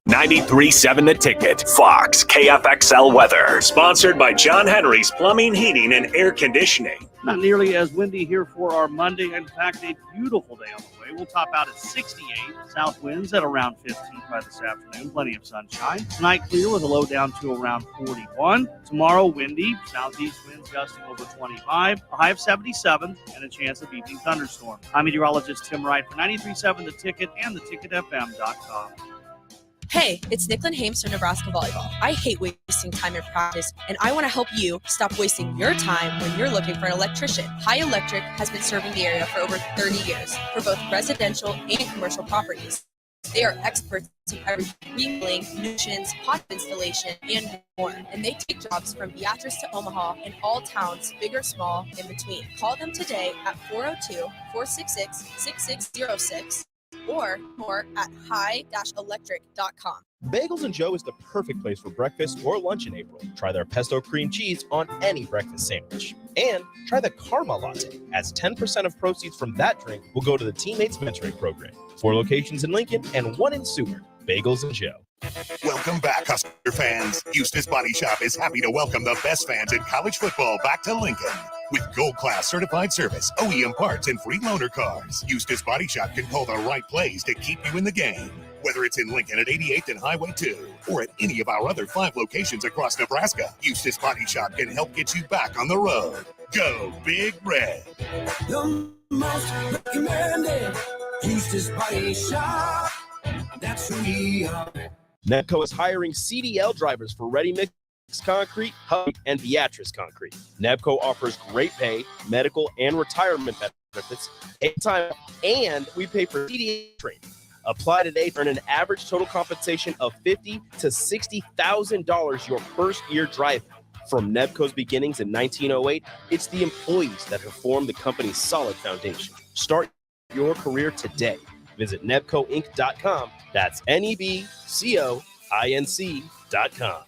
93.7 The Ticket, Fox, KFXL weather. Sponsored by John Henry's Plumbing, Heating, and Air Conditioning. Not nearly as windy here for our Monday. In fact, a beautiful day on the way. We'll top out at 68. South winds at around 15 by this afternoon. Plenty of sunshine. Tonight clear with a low down to around 41. Tomorrow windy. Southeast winds gusting over 25. A high of 77 and a chance of evening thunderstorm. I'm meteorologist Tim Wright for 93.7 The Ticket and theticketfm.com. Hey, it's Nicklin Hames from Nebraska Volleyball. I hate wasting time in practice, and I want to help you stop wasting your time when you're looking for an electrician. High Electric has been serving the area for over 30 years for both residential and commercial properties. They are experts in remodeling, nutrients, hot installation, and more. And they take jobs from Beatrice to Omaha and all towns, big or small, in between. Call them today at 402-466-6606. or more at high-electric.com. Bagels and Joe is the perfect place for breakfast or lunch in April. Try their pesto cream cheese on any breakfast sandwich. And try the Karma Latte, as 10% of proceeds from that drink will go to the Teammates Mentoring Program. 4 locations in Lincoln and 1 in Seward. Bagels and Joe. Welcome back, Husker fans. Eustace Body Shop is happy to welcome the best fans in college football back to Lincoln. With gold-class certified service, OEM parts, and free loaner cars, Eustace Body Shop can call the right place to keep you in the game. Whether it's in Lincoln at 88th and Highway 2 or at any of our other 5 locations across Nebraska, Eustace Body Shop can help get you back on the road. Go Big Red. The most recommended Eustace Body Shop. That's who we are. Nebco is hiring CDL drivers for ready-mix concrete, Hub, and Beatrice Concrete. Nebco offers great pay, medical, and retirement benefits, anytime, and we pay for CDL training. Apply today for an average total compensation of $50,000 to $60,000 your first year driving. From Nebco's beginnings in 1908, it's the employees that have formed the company's solid foundation. Start your career today. Visit nebcoinc.com. That's NEBCOINC.com.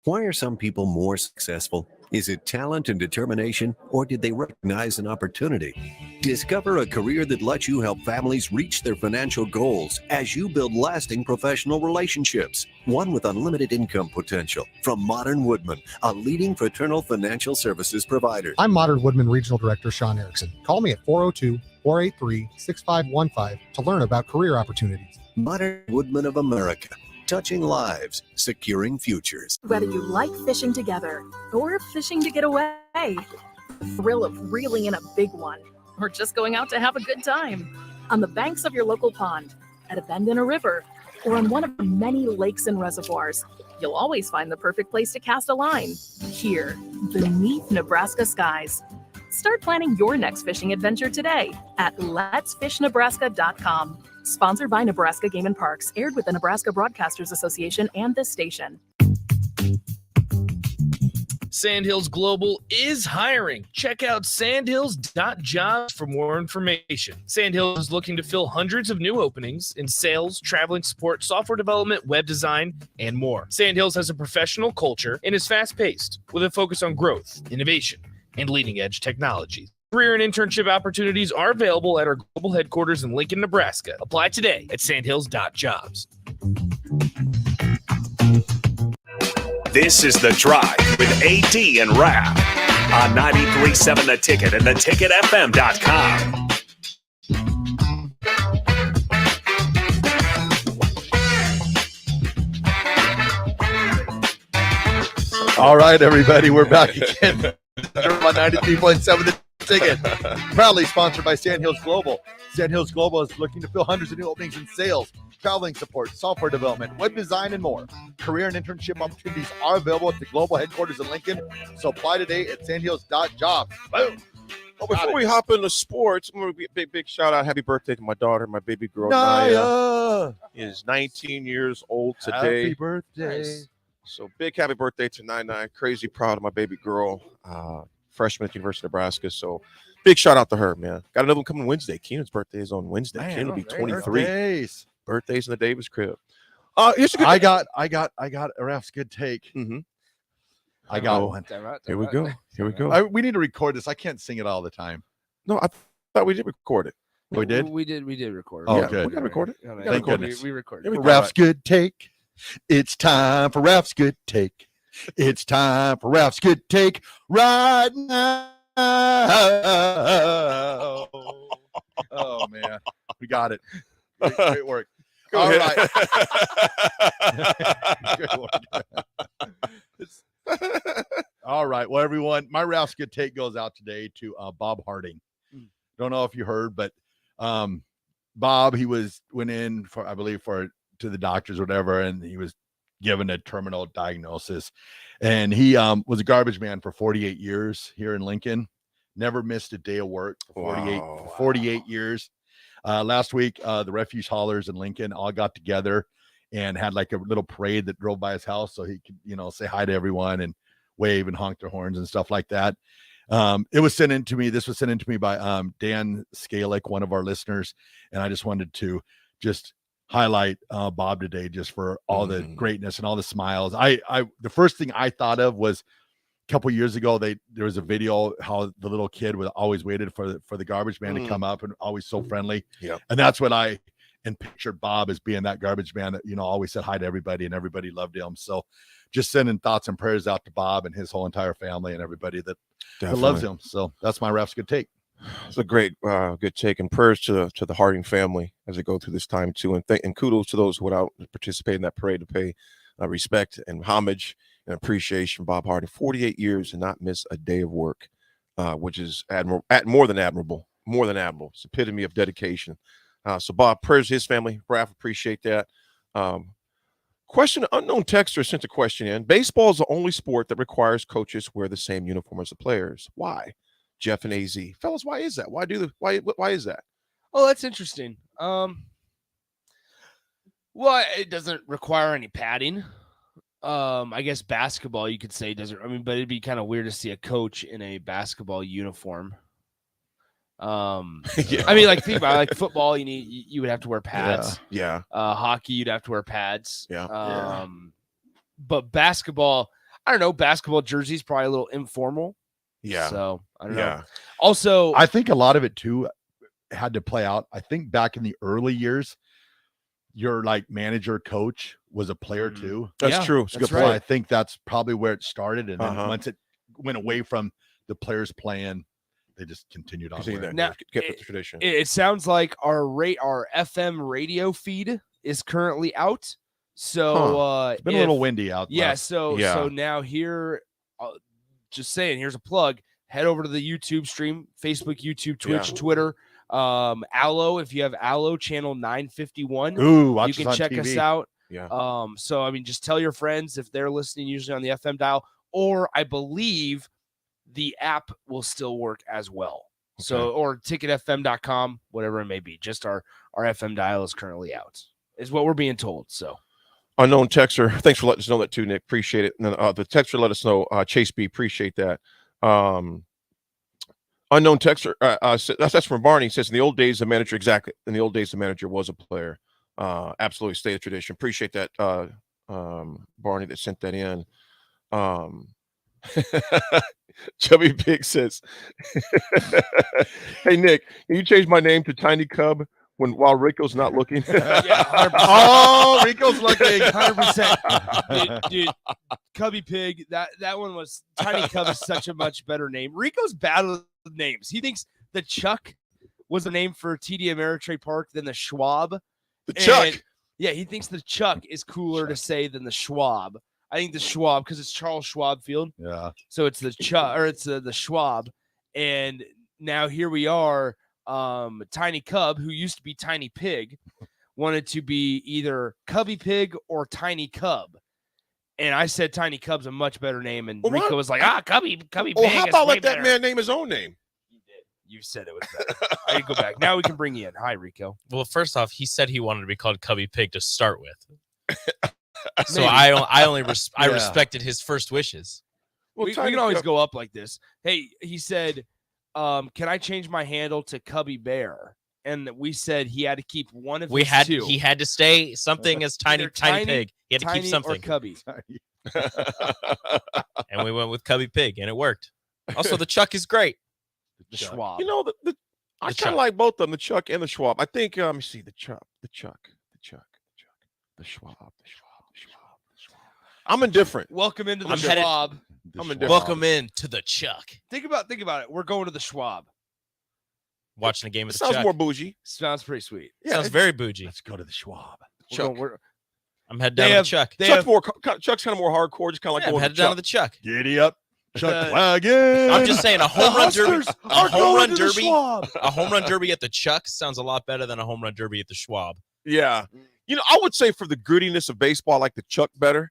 Why are some people more successful? Is it talent and determination, or did they recognize an opportunity? Discover a career that lets you help families reach their financial goals as you build lasting professional relationships, one with unlimited income potential. From Modern Woodman, a leading fraternal financial services provider. I'm Modern Woodman Regional Director Sean Erickson. Call me at 402-483-6515 to learn about career opportunities. Modern Woodman of America. Touching lives, securing futures. Whether you like fishing together or fishing to get away, the thrill of reeling in a big one, or just going out to have a good time on the banks of your local pond, at a bend in a river, or on one of the many lakes and reservoirs, you'll always find the perfect place to cast a line, here, beneath Nebraska skies. Start planning your next fishing adventure today at letsfishnebraska.com. Sponsored by Nebraska Game and Parks, aired with the Nebraska Broadcasters Association and this station. Sandhills Global is hiring. Check out sandhills.jobs for more information. Sandhills is looking to fill hundreds of new openings in sales, traveling support, software development, web design, and more. Sandhills has a professional culture and is fast-paced with a focus on growth, innovation, and leading-edge technology. Career and internship opportunities are available at our global headquarters in Lincoln, Nebraska. Apply today at sandhills.jobs. This is The Drive with AD and Raff on 93.7 The Ticket and theticketfm.com. All right, everybody, we're back again on 93.7 The Ticket. Proudly sponsored by Sandhills Global. Sandhills Global is looking to fill hundreds of new openings in sales, traveling support, software development, web design, and more. Career and internship opportunities are available at the global headquarters in Lincoln. So apply today at sandhills.jobs. Boom. Well, before we hop into sports, I'm going to be a big shout out. Happy birthday to my daughter, my baby girl, Naya. Is 19 years old today. Happy birthday. Nice. So big happy birthday to Naya. Crazy proud of my baby girl, freshman at the University of Nebraska. So big shout out to her, man. Got another one coming Wednesday. Keenan's birthday is on Wednesday. Keenan will be 23. Birthdays in the Davis crib. I got Raff's good take. Mm-hmm. I got one. Here we go. We need to record this. I can't sing it all the time. No, I thought we did record it. We did? We did record it. Oh, yeah, good. We got to record it. Thank goodness. We recorded it. Raff's good take. It's time for Raff's good take. It's time for Raff's good take right now. Oh, man. We got it. Great work. All right. Great work. All right. Well, everyone, my Raff's good take goes out today to Bob Harding. Don't know if you heard, but Bob, he went in for, I believe, to the doctors or whatever, and he was given a terminal diagnosis. And he was a garbage man for 48 years here in Lincoln. Never missed a day of work for 48 years. Last week, the refuge haulers in Lincoln all got together and had like a little parade that drove by his house so he could, say hi to everyone and wave and honk their horns and stuff like that. It was sent in to me. This was sent in to me by Dan Skalick, one of our listeners. And I just wanted to just highlight Bob today just for all the greatness and all the smiles. The first thing I thought of was a couple years ago, there was a video how the little kid was always waited for the garbage man to come up and always so friendly. Yeah. And that's what I pictured Bob as being that garbage man that, always said hi to everybody and everybody loved him. So just sending thoughts and prayers out to Bob and his whole entire family and everybody that loves him. So that's my Raff's good take. It's a great, good take, and prayers to the Harding family as they go through this time too. And kudos to those who went out and participated in that parade to pay respect and homage and appreciation. Bob Harding, 48 years and not miss a day of work, which is more than admirable. It's the epitome of dedication. So Bob, prayers to his family. Raff, appreciate that. Question, unknown texter sent a question in. Baseball is the only sport that requires coaches wear the same uniform as the players. Why? Jeff and AZ. Fellas, why is that? Why is that? Oh, that's interesting. Well, it doesn't require any padding. I guess basketball, you could say, doesn't. I mean, but it'd be kind of weird to see a coach in a basketball uniform. Yeah. I mean, like think about it, like football, you would have to wear pads. Yeah. Hockey, you'd have to wear pads. Yeah. But basketball, I don't know. Basketball jerseys probably a little informal. Yeah. So I don't know. Also, I think a lot of it too had to play out. I think back in the early years, your like manager coach was a player too. That's true. It's a good point. point. I think that's probably where it started. And then once it went away from the players playing, they just continued on. Now, get with the tradition. It sounds like our FM radio feed is currently out. So it's been a little windy out there. Yeah. So now here, just saying, here's a plug. Head over to the YouTube stream, Facebook, YouTube, Twitch, Twitter. Allo, if you have Allo channel 951, you can check us out. Yeah. So I mean, just tell your friends if they're listening usually on the FM dial, or I believe the app will still work as well. Okay. So, or ticketfm.com, whatever it may be. Just our FM dial is currently out, is what we're being told. So Unknown texter, thanks for letting us know that too, Nick. Appreciate it. And then the texter let us know, Chase B, appreciate that. Unknown texter, that's from Barney. Says in the old days, the manager was a player. Absolutely, state of tradition. Appreciate that, Barney, that sent that in. Chubby Pig says, "Hey Nick, can you change my name to Tiny Cub while Rico's not looking?" Yeah, 100%. Oh, Rico's looking. 100%. Dude, Cubby Pig, that one was Tiny Cub is such a much better name. Rico's bad with names. He thinks the Chuck was a name for TD Ameritrade Park than the Schwab. The Chuck. Yeah, he thinks the Chuck is cooler to say than the Schwab. I think the Schwab, because it's Charles Schwab Field. Yeah. So it's the Chuck, or it's the Schwab. And now here we are. Tiny Cub, who used to be Tiny Pig, wanted to be either Cubby Pig or Tiny Cub. And I said Tiny Cub's a much better name. And Rico was like, Cubby Pig. Well, how about let that better. man name his own name? You said it was better. I go back. Now we can bring you in. Hi, Rico. Well, first off, he said he wanted to be called Cubby Pig to start with. So Maybe. I respected his first wishes. Well, we can always go up like this. Hey, he said, can I change my handle to Cubby Bear? And we said he had to keep one of his two. He had to stay something as tiny Pig. He had to keep something. Or Cubby. And we went with Cubby Pig, and it worked. Also, the Chuck is great. The Schwab. You know, I kind of like both of them, the Chuck and the Schwab. I think, let me see, the Chuck, the Schwab. I'm indifferent. Welcome into the I'm Schwab. I'm indifferent. Welcome in to the Chuck. Think about it. We're going to the Schwab. Watching a game of the Sounds Chuck. more bougie. Sounds pretty sweet. Yeah, Sounds very bougie. Let's go to the Schwab. Chuck. I'm headed down to the Chuck. Chuck's kind of more hardcore, just kind of like I'm going headed to down to the Chuck. Giddy up, Chuck wagon. I'm just saying a home run derby. A home run derby. Schwab. A home run derby at the Chuck sounds a lot better than a home run derby at the Schwab. Yeah. You know, I would say for the grittiness of baseball, I like the Chuck better.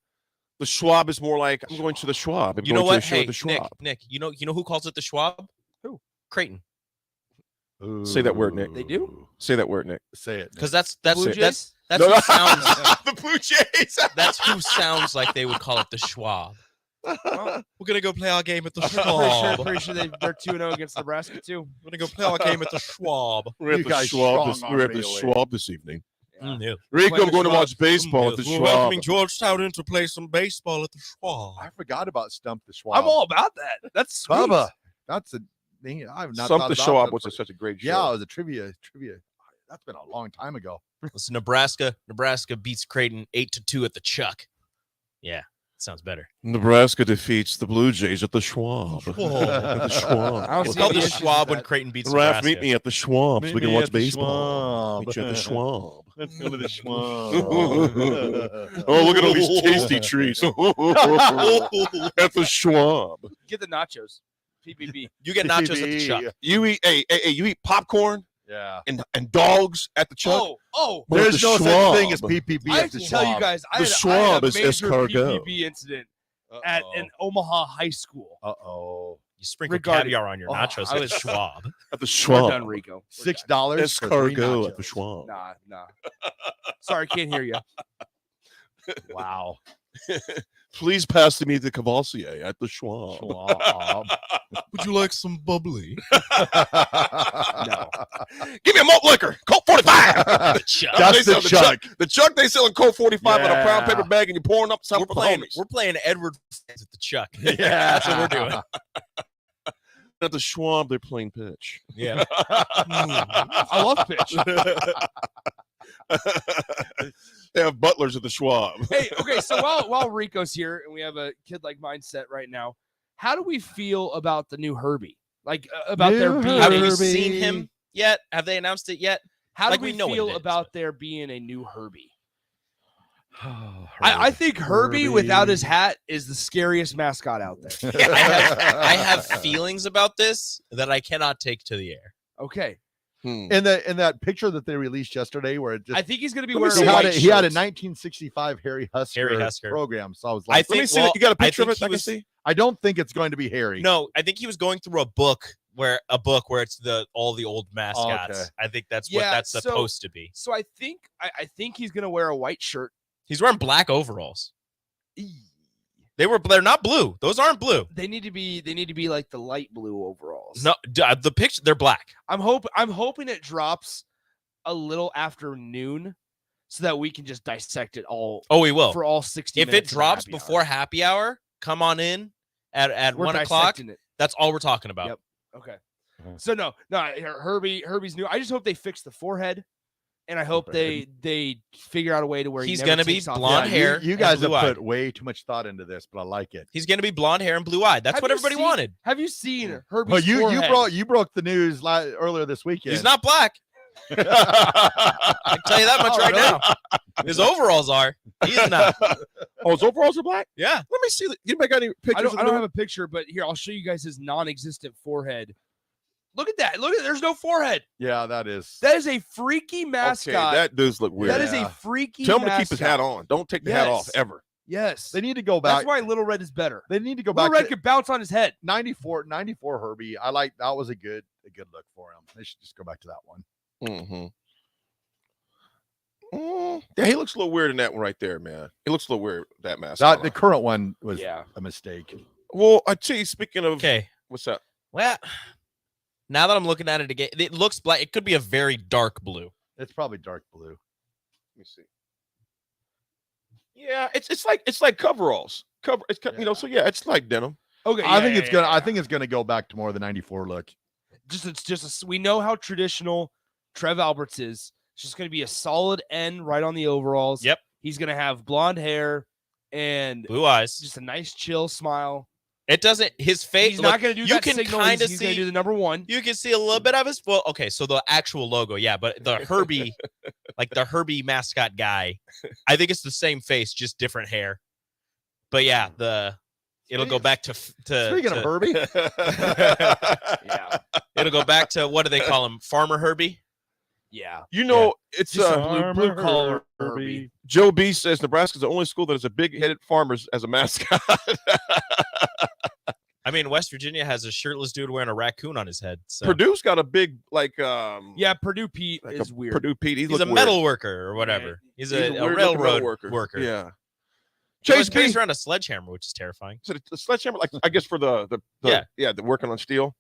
The Schwab is more like, I'm going to the Schwab. I'm You know going what? to the show Hey, of the Schwab. Nick, you know who calls it the Schwab? Who? Creighton. Say that word, Nick. They do? Say that word, Nick. Say it. Because that's Blue Jays? who sounds the Blue Jays. that's who sounds like they would call it the Schwab. We're gonna go play our game at the Schwab. Pretty sure they're 2-0 against Nebraska too. We're gonna go play our game at the Schwab. We're at You the guys Schwab. strong We're at arm the me Schwab this evening. Yeah. Rico, I'm going to watch baseball at the We're Schwab. welcoming Georgetown in to play some baseball at the Schwab. I forgot about Stump the Schwab. I'm all about that. That's sweet. Bubba. That's a thing I've not Stump thought the about Schwab that was for- such a great show. Yeah, it was a trivia. That's been a long time ago. Listen, Nebraska beats Creighton 8-2 at the Chuck. Yeah, sounds better. Nebraska defeats the Blue Jays at the Schwab. At the Schwab. I don't It's see called any the issues Schwab with when Creighton beats Raff, Nebraska. meet me at the Schwab so Meet we can me watch at the baseball. Schwab. Meet you at the Schwab. Let's go to the Schwab. Oh, look at all these tasty treats. At the Schwab. Get the nachos. PPB. You get nachos at the Chuck. You eat you eat popcorn Yeah. and dogs at the Chuck. Oh, But at There's the no such thing as Schwab. PPB I at have the to tell you Schwab. guys, I The had Schwab a is major escargot. PPB incident at an Omaha high school. Uh-oh. You sprinkle Regarding- caviar on your Oh, nachos I at was- the Schwab. At the We're Schwab. done, Rico. We're $6 done. for 3 Escargot at the nachos. Schwab. Nah. Sorry, can't hear you. Wow. Please pass to me the Cavalier at the Schwab. Schwab. Would you like some bubbly? No. Give me a malt liquor. Colt 45. The Chuck. That's They the sell Chuck. The Chuck, they selling Colt 45 in a brown Yeah. paper bag and you're pouring up something We're for the homies. playing Edward at the Chuck. Yeah. That's what we're doing. At the Schwab, they're playing pitch. Yeah. I love pitch. They have butlers at the Schwab. Hey, okay, so while Rico's here and we have a kid-like mindset right now, how do we feel about the new Herbie? Like about there New being Have a- you Herbie. seen him yet? Have they announced it yet? how do like, we we know what it feel is, about there being a new Herbie? I think Herbie without his hat is the scariest mascot out there. I have feelings about this that I cannot take to the air. Okay. In that picture that they released yesterday, where it just I think he's going to be Let me wearing see. a white he had a shirt. 1965 Harry Husker program. So I was I like, think, Let me see that. You got a picture of think it I he can was- see? I don't think it's going to be Harry. No, I think he was going through a book where it's all the old mascots. Okay. I think that's what Yeah, that's so- supposed to be. So I think he's going to wear a white shirt. He's wearing black overalls. They're not blue. Those aren't blue. They need to be like the light blue overalls. No, the picture, they're black. I'm hoping it drops a little after noon so that we can just dissect it all. Oh, we will. For all 60 If minutes. it drops before happy hour, come on in at We're 1 o'clock. dissecting it. That's all we're talking about. Yep. Okay. So no, Herbie's new. I just hope they fix the forehead, and I hope they figure out a way to where He's he never gonna be takes off blonde the- hair. You guys have blue-eyed. put way too much thought into this, but I like it. He's gonna be blonde hair and blue eyed. That's Have what you everybody seen- wanted. Have you seen Herbie's Well, forehead? you broke the news earlier this weekend. He's not black. I can tell you that much right now. His overalls are. He's not. Oh, his overalls are black? Yeah. Let me see. Anybody got any pictures? I don't have a picture, but here I'll show you guys his non-existent forehead. Look at that. Look at there's no forehead. Yeah, that is. That is a freaky mascot. Okay, that does look weird. That is a freaky Tell him to mascot. keep his hat on. Don't take the hat off ever. Yes. They need to go back. That's why Little Red is better. They need to go Little back. Red could bounce on his head. 94 Herbie. I like that was a good look for him. They should just go back to that one. Mm-hmm. Yeah, he looks a little weird in that one right there, man. He looks a little weird, that mask. The current one was a mistake. Well, I tell you, speaking of what's up? Well, now that I'm looking at it again, it looks black. It could be a very dark blue. It's probably dark blue. Let me see. Yeah, it's like coveralls. So yeah, it's like denim. Okay, I think it's gonna go back to more of the 94 look. We know how traditional Trev Alberts is. It's just going to be a solid N right on the overalls. Yep. He's going to have blonde hair and blue eyes. Just a nice chill smile. It doesn't. His face. He's not going to do you that can signal. kind of He's see. going to do the number one. You can see a little bit of his. Well, okay. So the actual logo, yeah, but the Herbie, like the Herbie mascot guy, I think it's the same face, just different hair. But yeah, it'll go back to Speaking of Herbie, yeah, it'll go back to what do they call him? Farmer Herbie. Yeah. You know, it's blue collar Herbie. Joe B says Nebraska's the only school that has a big-headed farmers as a mascot. I mean, West Virginia has a shirtless dude wearing a raccoon on his head. So. Purdue's got a big yeah, Purdue Pete is weird. Purdue Pete, he's a metal worker or whatever. He's a railroad worker. Yeah. Chase carries around a sledgehammer, which is terrifying. So the sledgehammer, like I guess for the working on steel.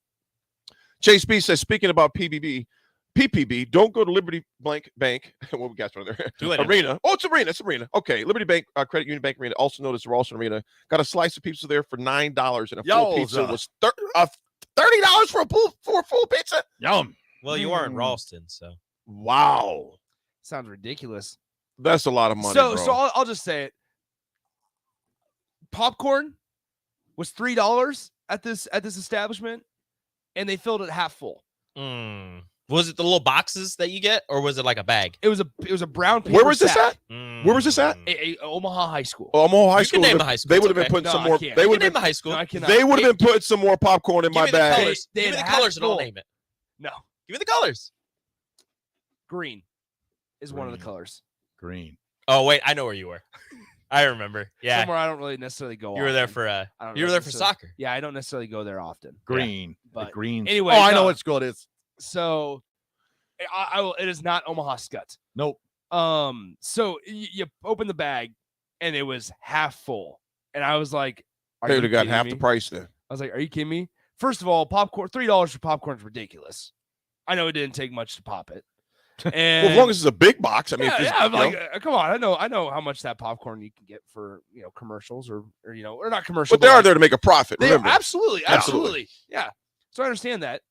Chase B says, speaking about PPB, don't go to Liberty Bank. What we got from there? Arena. Oh, it's Arena. It's Arena. Okay, Liberty Bank, Credit Union Bank Arena, also known as the Ralston Arena. Got a slice of pizza there for $9, and a full pizza was $30 for a full pizza. Yum. Well, you are in Ralston, so wow, sounds ridiculous. That's a lot of money. So bro. I'll just say it. Popcorn was $3 at this establishment, and they filled it half full. Was it the little boxes that you get, or was it like a bag? It was a brown paper Where was this sack. at? Where was this at? Omaha High School. Omaha High You School. can name the high school. They It's would have been okay. putting some No, I more. can't. They You would can name have the high school. No, I cannot. They would have been putting some more popcorn in Give my me the bag. colors. They Give me had the colors, and I'll full. name it. No, Give me the colors. green is one of the colors. Green. Oh wait, I know where you were. I remember. Yeah, Somewhere I don't really necessarily go. you were there often. for I don't you were really there for necessarily- soccer. Yeah, I don't necessarily go there often. Green. but the green. anyway, I know no. what school it is. So, I will. It is not Omaha Scutz. Nope. So you open the bag, and it was half full, and I was like, "Are They you would have got kidding half me?" the price then. I was like, "Are you kidding me?" First of all, popcorn, $3 for popcorn is ridiculous. I know it didn't take much to pop it. And Well, as long as it's a big box. I mean, if it's, I'm you like, know. come on, I know how much that popcorn you can get for commercials or or not commercials. But they are like- there to make a profit. They Remember, absolutely, yeah. So I understand that,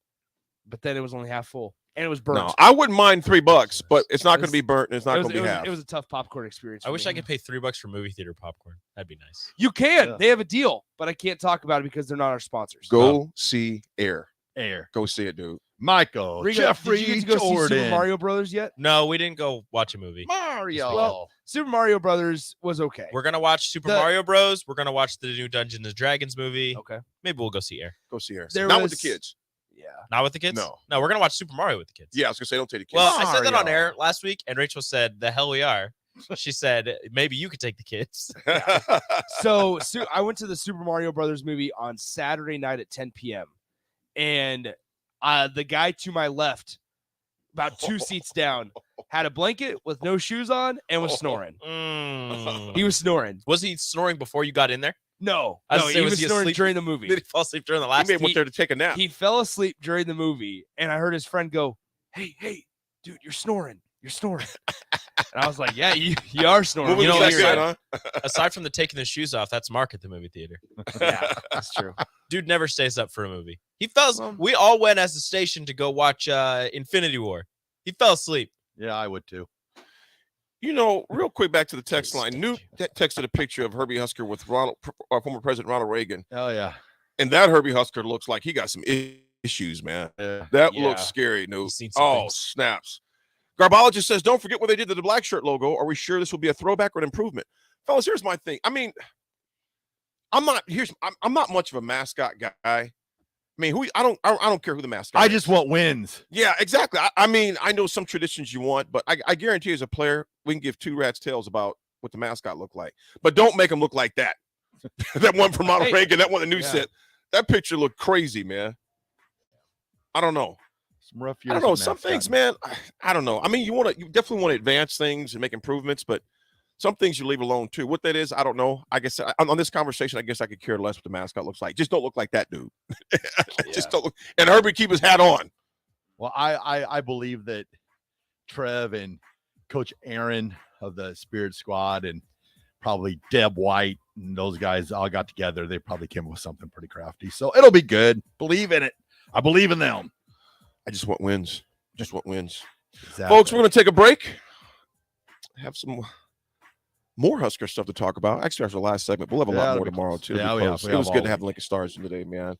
but then it was only half full and it was burnt. No, I wouldn't mind $3, but it's not going to be burnt. And it's not going to be half. It was a tough popcorn experience. I for wish me. I could pay $3 for movie theater popcorn. That'd be nice. You can. Yeah. They have a deal, but I can't talk about it because they're not our sponsors. Go see Air. Air. Go see it, dude. Michael. Rigo, Jeffrey did you get to go see Jordan. Super Mario Brothers yet? No, we didn't go watch a movie. Mario. Well, Super Mario Brothers was okay. We're gonna watch Super Mario Bros. We're gonna watch the new Dungeons and Dragons movie. Okay. Maybe we'll go see Air. Go see Air. There Not with the was- kids. Yeah. Not with the kids? No. No, we're gonna watch Super Mario with the kids. Yeah, I was going to say, don't take the kids. Well, I said that on Mario. air last week, and Rachel said, "The hell we are." She said, "Maybe you could take the kids." So I went to the Super Mario Brothers movie on Saturday night at 10 p.m. And the guy to my left about 2 seats down, had a blanket with no shoes on, and was snoring. He was snoring. Was he snoring before you got in there? No, Was he was he snoring asleep? during the movie. Did he fall asleep during the last? He went there to take a nap. He fell asleep during the movie, and I heard his friend go, hey, dude, you're snoring. You're snoring. And I was like, yeah, you are snoring. Movie was that good, huh? Aside from the taking the shoes off, that's Mark at the movie theater. Yeah, that's true. Dude never stays up for a movie. He fell. We all went as a station to go watch Infinity War. He fell asleep. Yeah, I would too. You know, real quick back to the text line. Newt texted a picture of Herbie Husker with former President Ronald Reagan. Oh, yeah. And that Herbie Husker looks like he got some issues, man. Yeah. That looks scary, Newt. Oh, snaps. Garbologist says, don't forget what they did to the black shirt logo. Are we sure this will be a throwback or an improvement? Fellas, here's my thing. I mean, I'm not much of a mascot guy. I mean, I don't care who the mascot I is. just want wins. Yeah, exactly. I mean, I know some traditions you want, but I guarantee you as a player, we can give two rats tails about what the mascot looked like. But don't make them look like that. That one from Ronald Reagan, that one the new set. That picture looked crazy, man. I don't know. Some rough years. I don't know. Some things, man, I don't know. I mean, you definitely want to advance things and make improvements, but some things you leave alone too. What that is, I don't know. I guess on this conversation, I guess I could care less what the mascot looks like. Just don't look like that dude. Just don't look. And Herbie keep his hat on. Well, I believe that Trev and Coach Aaron of the Spirit Squad and probably Deb White and those guys all got together. They probably came up with something pretty crafty. So it'll be good. Believe in it. I believe in them. I just want wins. Just want wins. Exactly. Folks, we're going to take a break. Have some more Husker stuff to talk about. Actually, after the last segment, we'll have a lot more tomorrow, too. Yeah, it was good to have Lincoln Stars in today, man.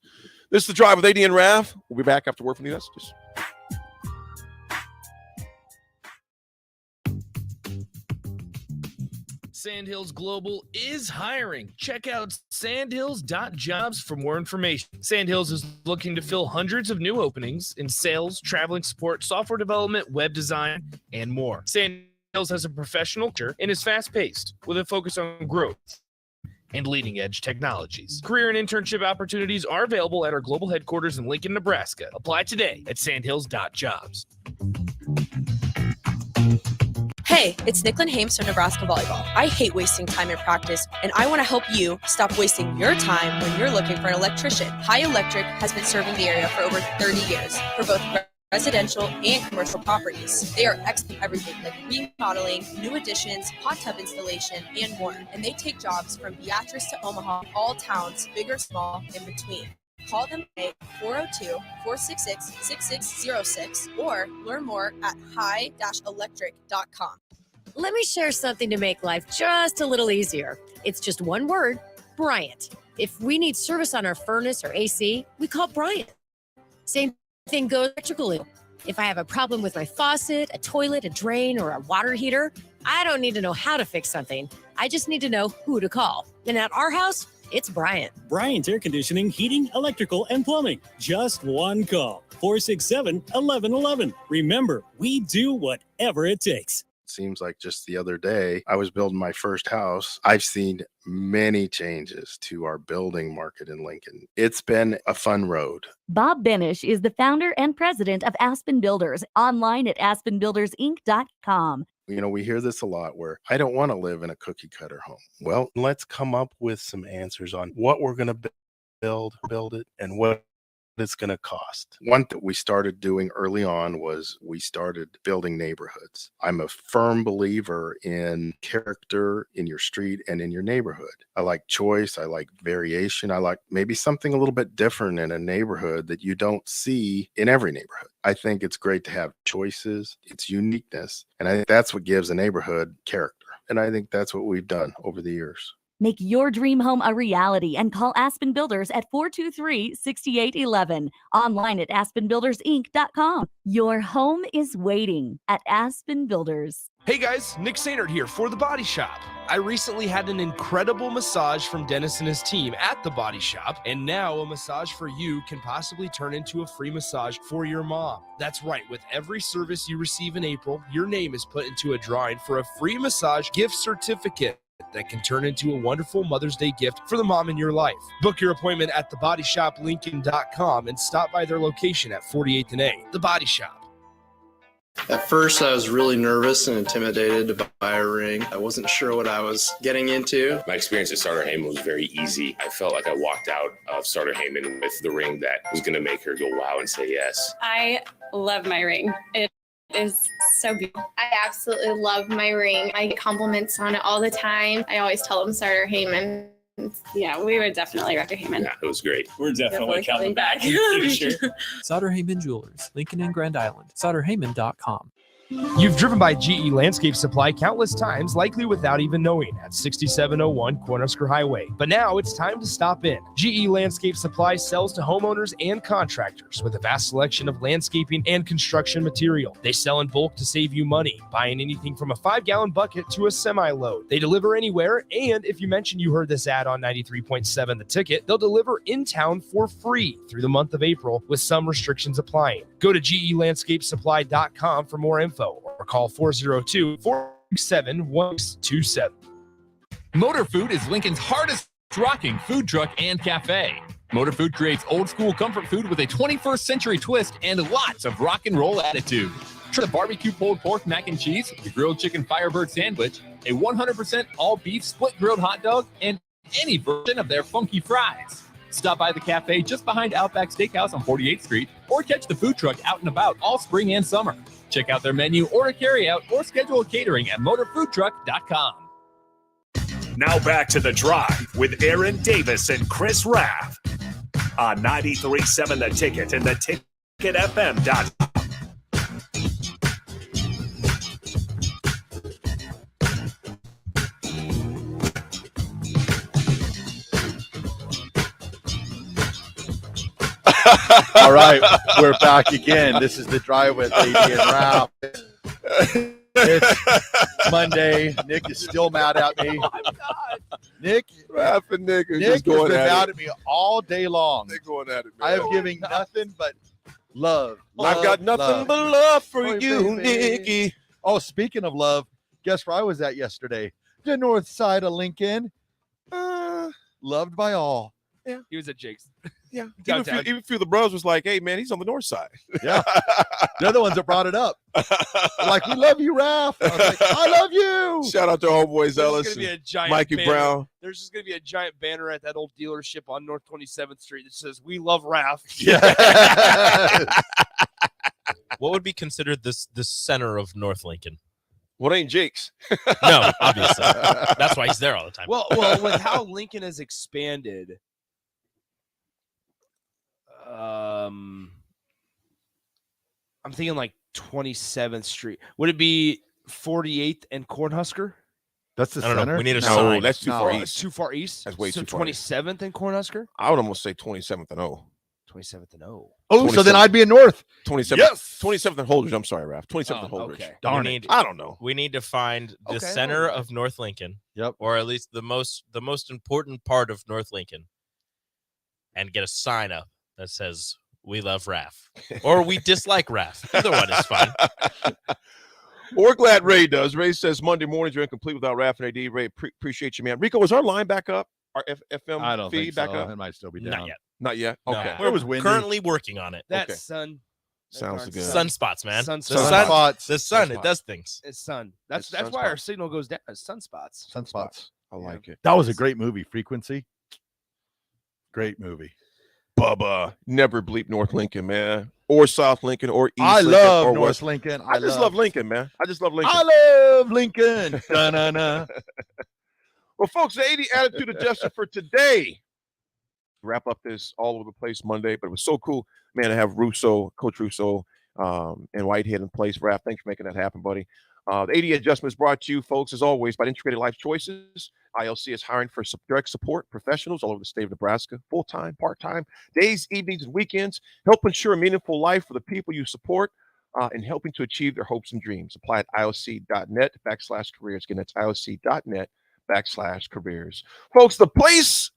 This is The Drive with AD and Raff. We'll be back after word from the messages. Sandhills Global is hiring. Check out sandhills.jobs for more information. Sandhills is looking to fill hundreds of new openings in sales, traveling support, software development, web design, and more. Sandhills has a professional culture and is fast-paced with a focus on growth and leading-edge technologies. Career and internship opportunities are available at our global headquarters in Lincoln, Nebraska. Apply today at sandhills.jobs. Hey, it's Nicklin Hames from Nebraska Volleyball. I hate wasting time in practice, and I want to help you stop wasting your time when you're looking for an electrician. High Electric has been serving the area for over 30 years for both residential and commercial properties. They are expert in everything like remodeling, new additions, hot tub installation, and more. And they take jobs from Beatrice to Omaha, all towns, big or small, in between. Call them at 402-466-6606 or learn more at high-electric.com. Let me share something to make life just a little easier. It's just one word, Bryant. If we need service on our furnace or AC, we call Bryant. Same thing goes electrically. If I have a problem with my faucet, a toilet, a drain, or a water heater, I don't need to know how to fix something. I just need to know who to call. And at our house, it's Bryant. Bryant Air Conditioning, Heating, Electrical, and Plumbing. Just one call. 467-1111. Remember, we do whatever it takes. Seems like just the other day, I was building my first house. I've seen many changes to our building market in Lincoln. It's been a fun road. Bob Benish is the founder and president of Aspen Builders, online at aspenbuildersinc.com. You know, we hear this a lot where I don't want to live in a cookie cutter home. Well, let's come up with some answers on what we're going to build it, and what it's going to cost. One that we started doing early on was we started building neighborhoods. I'm a firm believer in character in your street and in your neighborhood. I like choice. I like variation. I like maybe something a little bit different in a neighborhood that you don't see in every neighborhood. I think it's great to have choices, its uniqueness, and I think that's what gives a neighborhood character. And I think that's what we've done over the years. Make your dream home a reality and call Aspen Builders at 423-6811. Online at aspenbuildersinc.com. Your home is waiting at Aspen Builders. Hey guys, Nick Sainert here for The Body Shop. I recently had an incredible massage from Dennis and his team at The Body Shop, and now a massage for you can possibly turn into a free massage for your mom. That's right, with every service you receive in April, your name is put into a drawing for a free massage gift certificate that can turn into a wonderful Mother's Day gift for the mom in your life. Book your appointment at thebodyshoplincoln.com and stop by their location at 48th and A. The Body Shop. At first, I was really nervous and intimidated to buy a ring. I wasn't sure what I was getting into. My experience at Starter Heyman was very easy. I felt like I walked out of Starter Heyman with the ring that was going to make her go wow and say yes. I love my ring. It is so beautiful. I absolutely love my ring. I get compliments on it all the time. I always tell them Starter Heyman. Yeah, we would definitely recommend. Yeah, it was great. We're definitely coming back in the future. Sauter Heyman Jewelers, Lincoln and Grand Island. SauterHeyman.com. You've driven by GE Landscape Supply countless times, likely without even knowing, at 6701 Cornhusker Highway. But now it's time to stop in. GE Landscape Supply sells to homeowners and contractors with a vast selection of landscaping and construction material. They sell in bulk to save you money, buying anything from a 5-gallon bucket to a semi-load. They deliver anywhere, and if you mention you heard this ad on 93.7 The Ticket, they'll deliver in town for free through the month of April, with some restrictions applying. Go to GELandscapeSupply.com for more info, or call 402-467-1627. Motor Food is Lincoln's hardest rocking food truck and cafe. Motor Food creates old school comfort food with a 21st century twist and lots of rock and roll attitude. Try the barbecue pulled pork mac and cheese, the grilled chicken Firebird sandwich, a 100% all beef split grilled hot dog, and any version of their funky fries. Stop by the cafe just behind Outback Steakhouse on 48th Street, or catch the food truck out and about all spring and summer. Check out their menu, order carryout, or schedule catering at motorfoodtruck.com. Now back to The Drive with Aaron Davis and Chris Raff on 93.7 The Ticket and theticketfm.com. All right, we're back again. This is The Drive with AD and Raff. It's Monday. Nick is still mad at me. Oh my God. Nick, Raff and Nick are Nick just has going been at mad it. at me all day long. They're going at it, man. I have given nothing but love. I've got nothing but love for you, baby. Nicky. Oh, speaking of love, guess where I was at yesterday? The north side of Lincoln. Loved by all. Yeah. He was at Jake's. Yeah. Downtown. Even a few of the bros was like, hey, man, he's on the north side. Yeah. They're the ones that brought it up. Like, we love you, Raff. I was like, I love you. Shout out to homeboys There's Ellis gonna be a and giant Mikey banner. Brown. There's just going to be a giant banner at that old dealership on North 27th Street that says, "We love Raff." Yeah. What would be considered the center of North Lincoln? What ain't Jake's? No, obviously. That's why he's there all the time. Well, with how Lincoln has expanded, I'm thinking like 27th Street. Would it be 48th and Cornhusker? That's the I don't know. center. We need a No, sign. that's too far It's east. too far east. That's way so too far east. 27th and Cornhusker. I would almost say 27th and 0. 27th and 0. Oh, so then I'd be in north. 27th. Yes. 27th and Holdridge. I'm sorry, Raph. 27th and Holdridge. Okay. Darn we it. need, I don't know. We need to find the Okay, center well, of North Lincoln. Yep. Or at least the most important part of North Lincoln, and get a sign up that says "We love Raff" or "We dislike Raff." Either one is fine. We're glad Ray does. Ray says Monday mornings are incomplete without Raph and AD. Ray, appreciate you, man. Rico, is our line back up? Our FM I don't feed think back so. up? It might still be down. Not yet. Not yet. No. Okay. We're It was windy. currently working on it. That Okay. sun. that Sounds darn good. Sunspots, man. Sunspots. The sun. Sunspots. The sun. It Sunspots. does things. It's sun. That's It's why our sunspots. signal goes down. It's sunspots. Sunspots. I like it. That was a great movie, Frequency. Great movie. Bubba. Never bleep North Lincoln, man. Or South Lincoln or East I Lincoln love or North West. Lincoln. I just love Lincoln, man. I just love Lincoln. I love Lincoln. Da-na-na. Well, folks, the 80 attitude adjustment for today. Wrap up this all over the place Monday, but it was so cool, man, to have Coach Russo, and Whitehead in place. Raph, thanks for making that happen, buddy. The 80 adjustment is brought to you, folks, as always, by Integrated Life Choices. ILC is hiring for direct support professionals all over the state of Nebraska, full-time, part-time, days, evenings, and weekends. Help ensure a meaningful life for the people you support and helping to achieve their hopes and dreams. Apply at ILC.net/careers. Again, that's ILC.net/careers. Folks, the place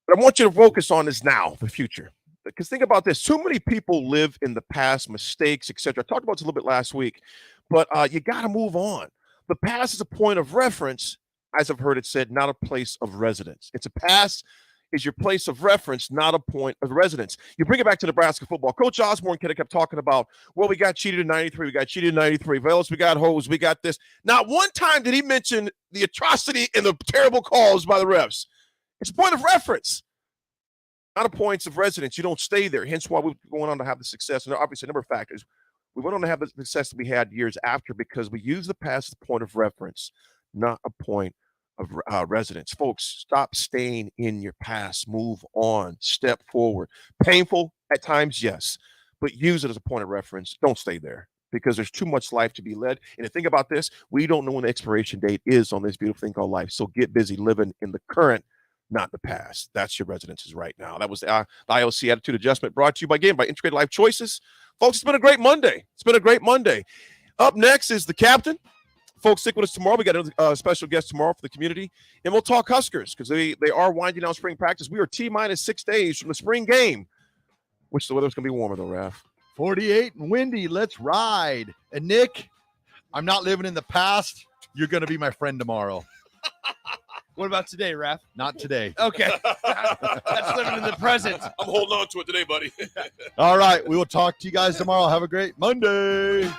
that I want you to focus on is now, the future. Because think about this. Too many people live in the past, mistakes, etc. I talked about this a little bit last week, but you got to move on. The past is a point of reference, as I've heard it said, not a place of residence. It's a past. is your place of reference, not a point of residence. You bring it back to Nebraska football. Coach Osborne kind of kept talking about, well, we got cheated in 93. We got cheated in 93. Velas, we got hosed. We got this. Not one time did he mention the atrocity and the terrible calls by the refs. It's a point of reference, not a point of residence. You don't stay there. Hence why we're going on to have the success. And obviously, a number of factors. We went on to have the success that we had years after because we used the past as a point of reference, not a point of residence. Folks, stop staying in your past. Move on. Step forward. Painful at times, yes, but use it as a point of reference. Don't stay there because there's too much life to be led. And to think about this, we don't know when the expiration date is on this beautiful thing called life. So get busy living in the current, not the past. That's your residences right now. That was the IOC Attitude Adjustment brought to you by Integrated Life Choices. Folks, it's been a great Monday. It's been a great Monday. Up next is the captain. Folks, stick with us tomorrow. We got a special guest tomorrow for the community, and we'll talk Huskers because they are winding down spring practice. We are T-minus 6 days from the spring game, which the weather's going to be warmer, though, Raff. 48 and windy. Let's ride. And, Nick, I'm not living in the past. You're going to be my friend tomorrow. What about today, Raff? Not today. Okay. That's living in the present. I'm holding on to it today, buddy. All right. We will talk to you guys tomorrow. Have a great Monday.